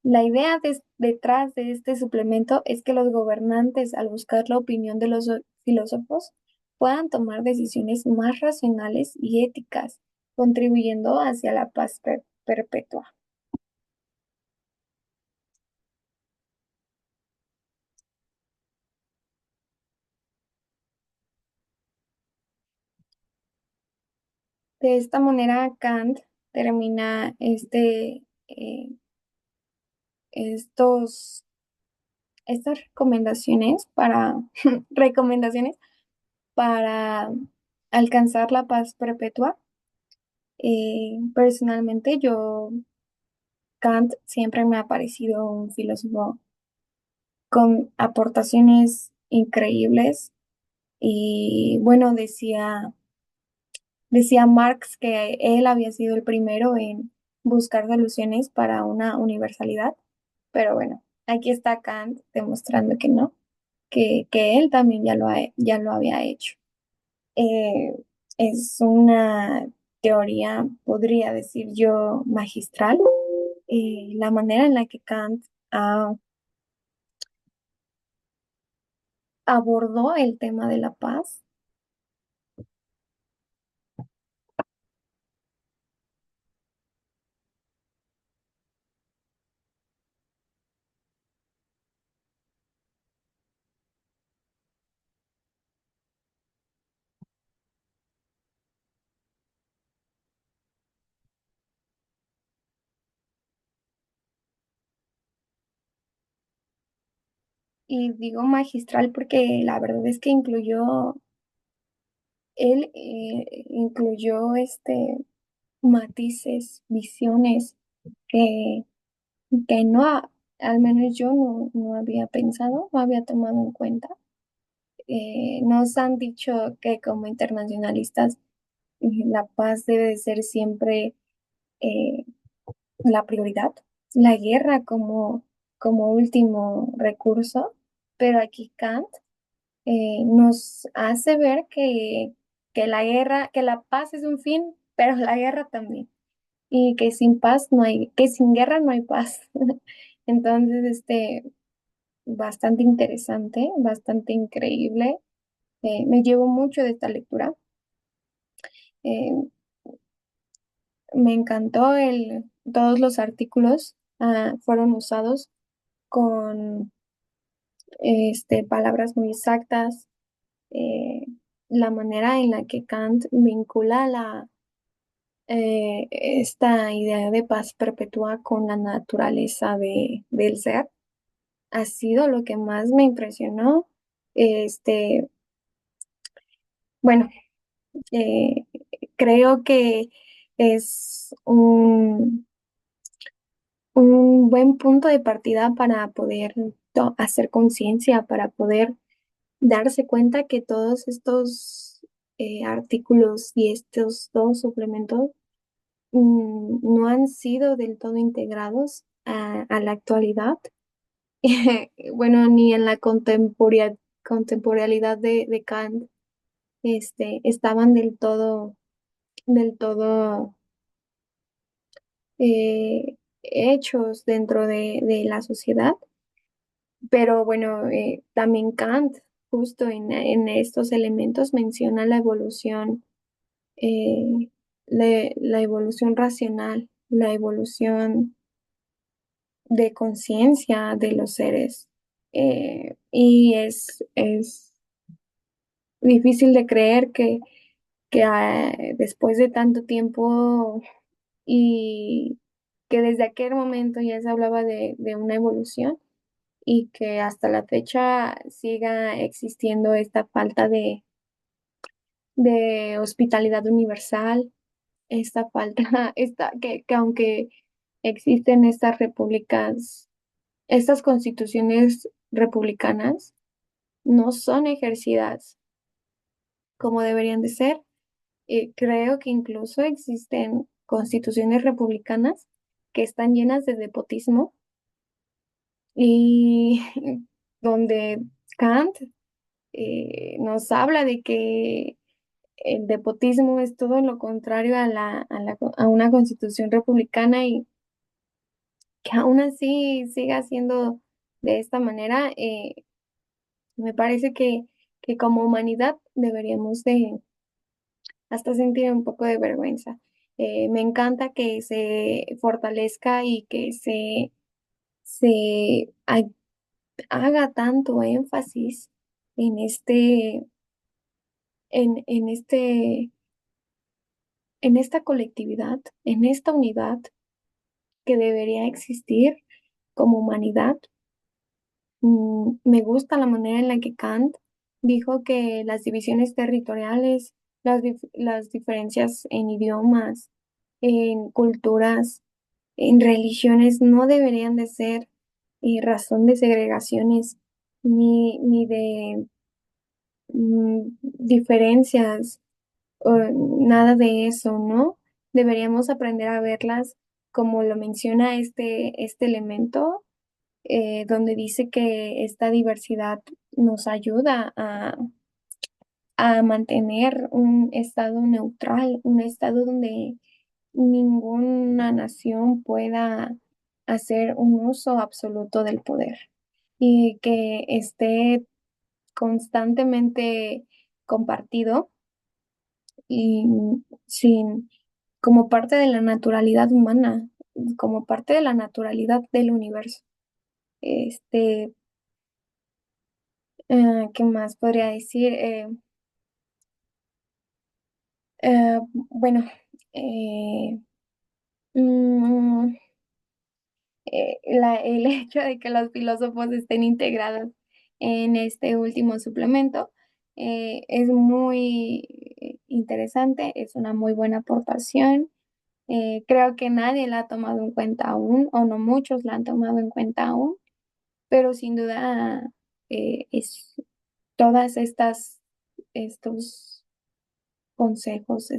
Speaker 1: La idea detrás de este suplemento es que los gobernantes, al buscar la opinión de los filósofos, puedan tomar decisiones más racionales y éticas, contribuyendo hacia la paz perpetua. De esta manera, Kant termina estos, estas recomendaciones recomendaciones para alcanzar la paz perpetua. Personalmente, Kant siempre me ha parecido un filósofo con aportaciones increíbles y bueno, decía Marx que él había sido el primero en buscar soluciones para una universalidad, pero bueno, aquí está Kant demostrando que no, que él también ya lo había hecho. Eh, es una teoría, podría decir yo, magistral. La manera en la que Kant abordó el tema de la paz. Y digo magistral porque la verdad es que él incluyó matices, visiones que, que al menos yo no había pensado, no había tomado en cuenta. Nos han dicho que como internacionalistas la paz debe de ser siempre eh, la prioridad, la guerra como último recurso, pero aquí Kant nos hace ver que la guerra, que la paz es un fin, pero la guerra también, y que sin paz no hay, que sin guerra no hay paz. Entonces, bastante interesante, bastante increíble. Me llevo mucho de esta lectura. Eh, Me encantó todos los artículos fueron usados con palabras muy exactas, eh, la manera en la que Kant vincula esta idea de paz perpetua con la naturaleza del ser ha sido lo que más me impresionó. Este, bueno, eh, creo que es un buen punto de partida para poder hacer conciencia, para poder darse cuenta que todos estos artículos y estos dos suplementos no han sido del todo integrados a la actualidad, bueno, ni en la contemporaneidad de Kant, estaban del todo hechos dentro de la sociedad. Pero bueno, también Kant, justo en estos elementos, menciona la evolución, eh, la evolución racional, la evolución de conciencia de los seres. Y es difícil de creer que después de tanto tiempo y que desde aquel momento ya se hablaba de una evolución y que hasta la fecha siga existiendo esta falta de hospitalidad universal, esta falta, que aunque existen estas repúblicas, estas constituciones republicanas, no son ejercidas como deberían de ser. Creo que incluso existen constituciones republicanas que están llenas de nepotismo y donde Kant nos habla de que el despotismo es todo lo contrario a una constitución republicana y que aún así siga siendo de esta manera, me parece que como humanidad deberíamos de hasta sentir un poco de vergüenza. Me encanta que se fortalezca y que se haga tanto énfasis en en en esta colectividad, en esta unidad que debería existir como humanidad. Me gusta la manera en la que Kant dijo que las divisiones territoriales, las diferencias en idiomas, en culturas, en religiones no deberían de ser razón de segregaciones ni de diferencias o nada de eso, ¿no? Deberíamos aprender a verlas como lo menciona este elemento, donde dice que esta diversidad nos ayuda a mantener un estado neutral, un estado donde ninguna nación pueda hacer un uso absoluto del poder y que esté constantemente compartido y sin, como parte de la naturalidad humana, como parte de la naturalidad del universo. Este, ¿Qué más podría decir? Bueno, eh, mm, el hecho de que los filósofos estén integrados en este último suplemento es muy interesante, es una muy buena aportación. Creo que nadie la ha tomado en cuenta aún, o no muchos la han tomado en cuenta aún, pero sin duda es todas estos consejos,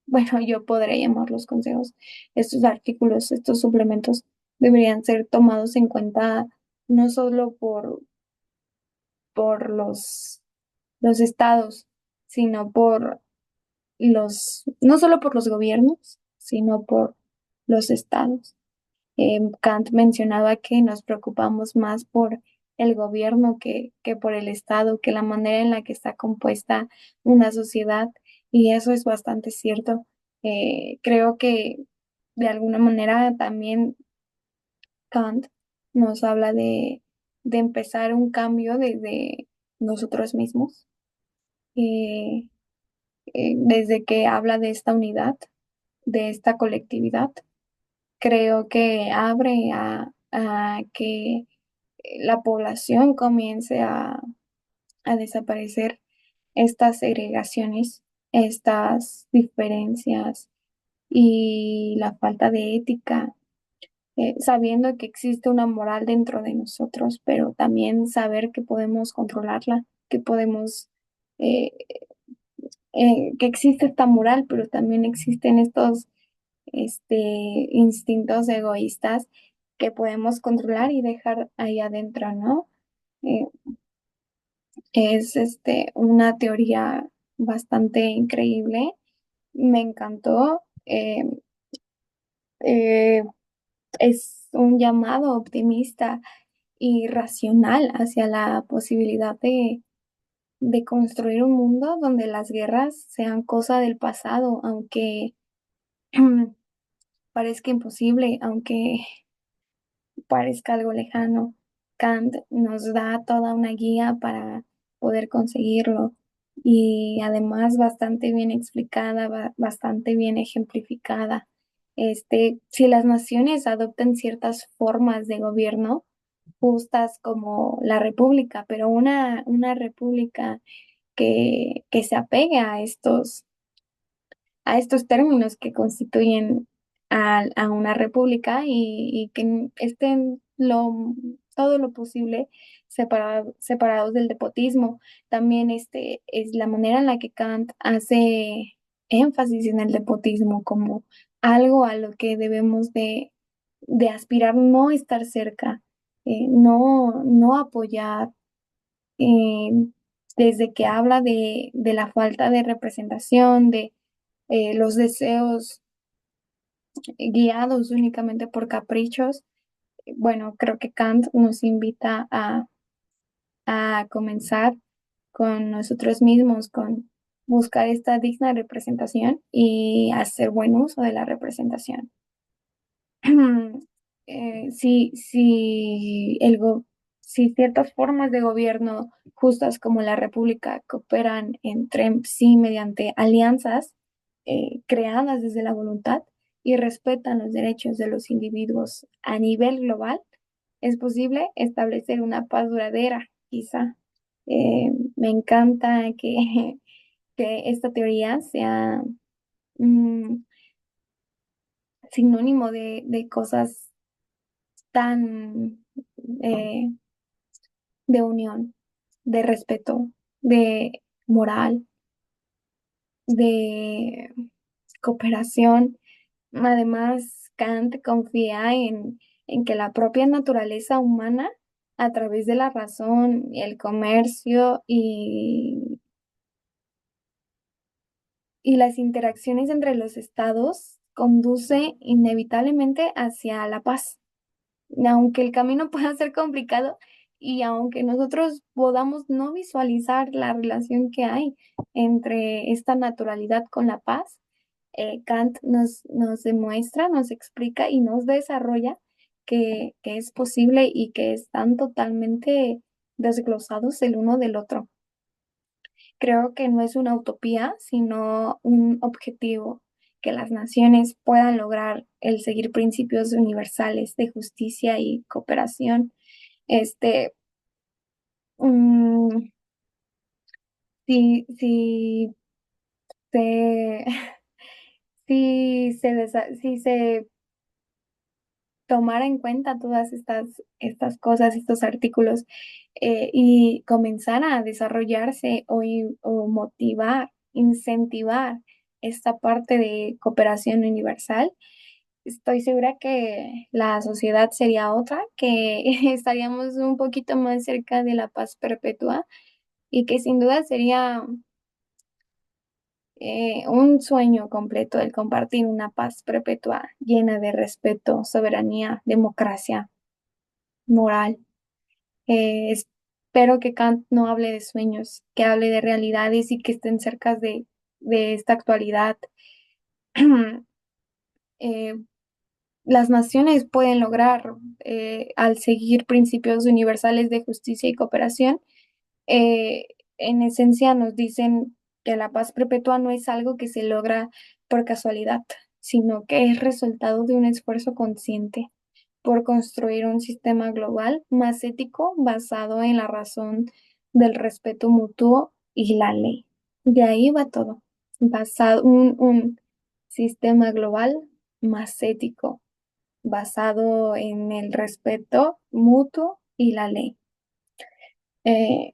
Speaker 1: bueno, yo podría llamarlos consejos, estos artículos, estos suplementos deberían ser tomados en cuenta no solo por los estados, sino por no solo por los gobiernos, sino por los estados. Kant mencionaba que nos preocupamos más por el gobierno que por el Estado, que la manera en la que está compuesta una sociedad, y eso es bastante cierto. Creo que de alguna manera también Kant nos habla de empezar un cambio desde nosotros mismos, eh, desde que habla de esta unidad, de esta colectividad. Creo que abre a que la población comience a desaparecer estas segregaciones, estas diferencias y la falta de ética, sabiendo que existe una moral dentro de nosotros, pero también saber que podemos controlarla, que podemos, eh, que existe esta moral, pero también existen estos instintos egoístas que podemos controlar y dejar ahí adentro, ¿no? Eh, es una teoría bastante increíble, me encantó, eh, es un llamado optimista y racional hacia la posibilidad de construir un mundo donde las guerras sean cosa del pasado, aunque parezca imposible, aunque parezca algo lejano. Kant nos da toda una guía para poder conseguirlo y además bastante bien explicada, bastante bien ejemplificada. Si las naciones adoptan ciertas formas de gobierno justas como la república, pero una república que se apegue a estos términos que constituyen a una república y que estén todo lo posible separados del despotismo. También es la manera en la que Kant hace énfasis en el despotismo como algo a lo que debemos de aspirar, no estar cerca, no apoyar. desde que habla de la falta de representación, de los deseos guiados únicamente por caprichos. Bueno, creo que Kant nos invita a comenzar con nosotros mismos, con buscar esta digna representación y hacer buen uso de la representación. Si ciertas formas de gobierno justas como la república cooperan entre sí mediante alianzas creadas desde la voluntad y respetan los derechos de los individuos a nivel global, es posible establecer una paz duradera, quizá. Me encanta que esta teoría sea mm, sinónimo de cosas tan eh, de unión, de respeto, de moral, de cooperación. Además, Kant confía en que la propia naturaleza humana, a través de la razón, el comercio y las interacciones entre los estados, conduce inevitablemente hacia la paz. Aunque el camino pueda ser complicado y aunque nosotros podamos no visualizar la relación que hay entre esta naturalidad con la paz, Kant nos demuestra, nos explica y nos desarrolla que es posible y que están totalmente desglosados el uno del otro. Creo que no es una utopía, sino un objetivo, que las naciones puedan lograr el seguir principios universales de justicia y cooperación. Este, mm, si se, si se tomara en cuenta todas estas cosas, estos artículos, y comenzara a desarrollarse o motivar, incentivar esta parte de cooperación universal, estoy segura que la sociedad sería otra, que estaríamos un poquito más cerca de la paz perpetua y que sin duda sería un sueño completo el compartir una paz perpetua llena de respeto, soberanía, democracia, moral. Espero que Kant no hable de sueños, que hable de realidades y que estén cerca de esta actualidad. Eh, las naciones pueden lograr, al seguir principios universales de justicia y cooperación, eh, en esencia nos dicen que la paz perpetua no es algo que se logra por casualidad, sino que es resultado de un esfuerzo consciente por construir un sistema global más ético basado en la razón del respeto mutuo y la ley. De ahí va todo, basado un sistema global más ético, basado en el respeto mutuo y la ley. Eh,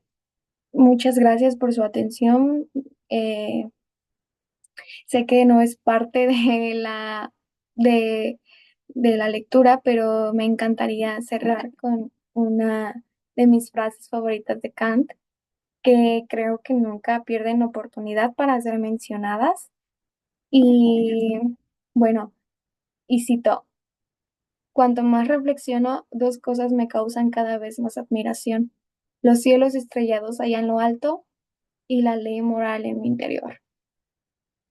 Speaker 1: Muchas gracias por su atención. Eh, Sé que no es parte de, de la lectura, pero me encantaría cerrar con una de mis frases favoritas de Kant, que creo que nunca pierden oportunidad para ser mencionadas. Y bueno, y cito, cuanto más reflexiono, dos cosas me causan cada vez más admiración: los cielos estrellados allá en lo alto y la ley moral en mi interior.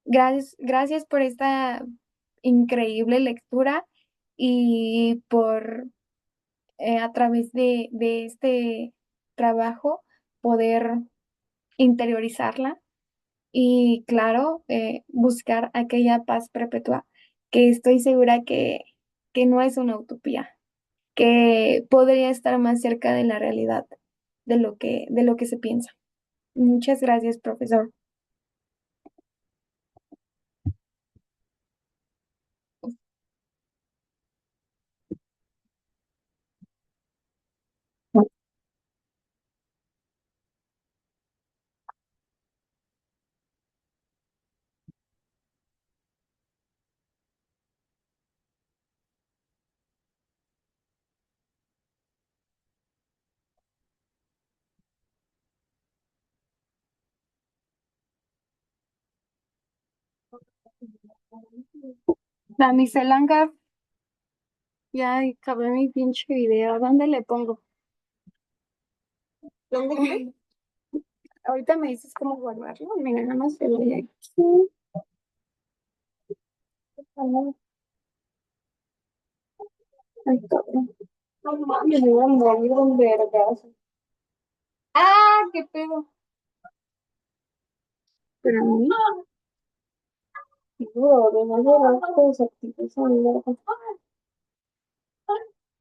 Speaker 1: Gracias por esta increíble lectura y por a través de este trabajo poder interiorizarla y claro, buscar aquella paz perpetua que estoy segura que no es una utopía, que podría estar más cerca de la realidad de lo que se piensa. Muchas gracias, profesor. La miselanga, ya acabé mi pinche video. ¿Dónde le pongo? ¿Dónde qué? Ahorita me dices cómo guardarlo. Mira, nada más se lo doy aquí. Ay, cabrón. No mames, me voy a morir de un vergazo. Ah, qué pedo. Pero a mí, no, de manera desactivó esa mierda.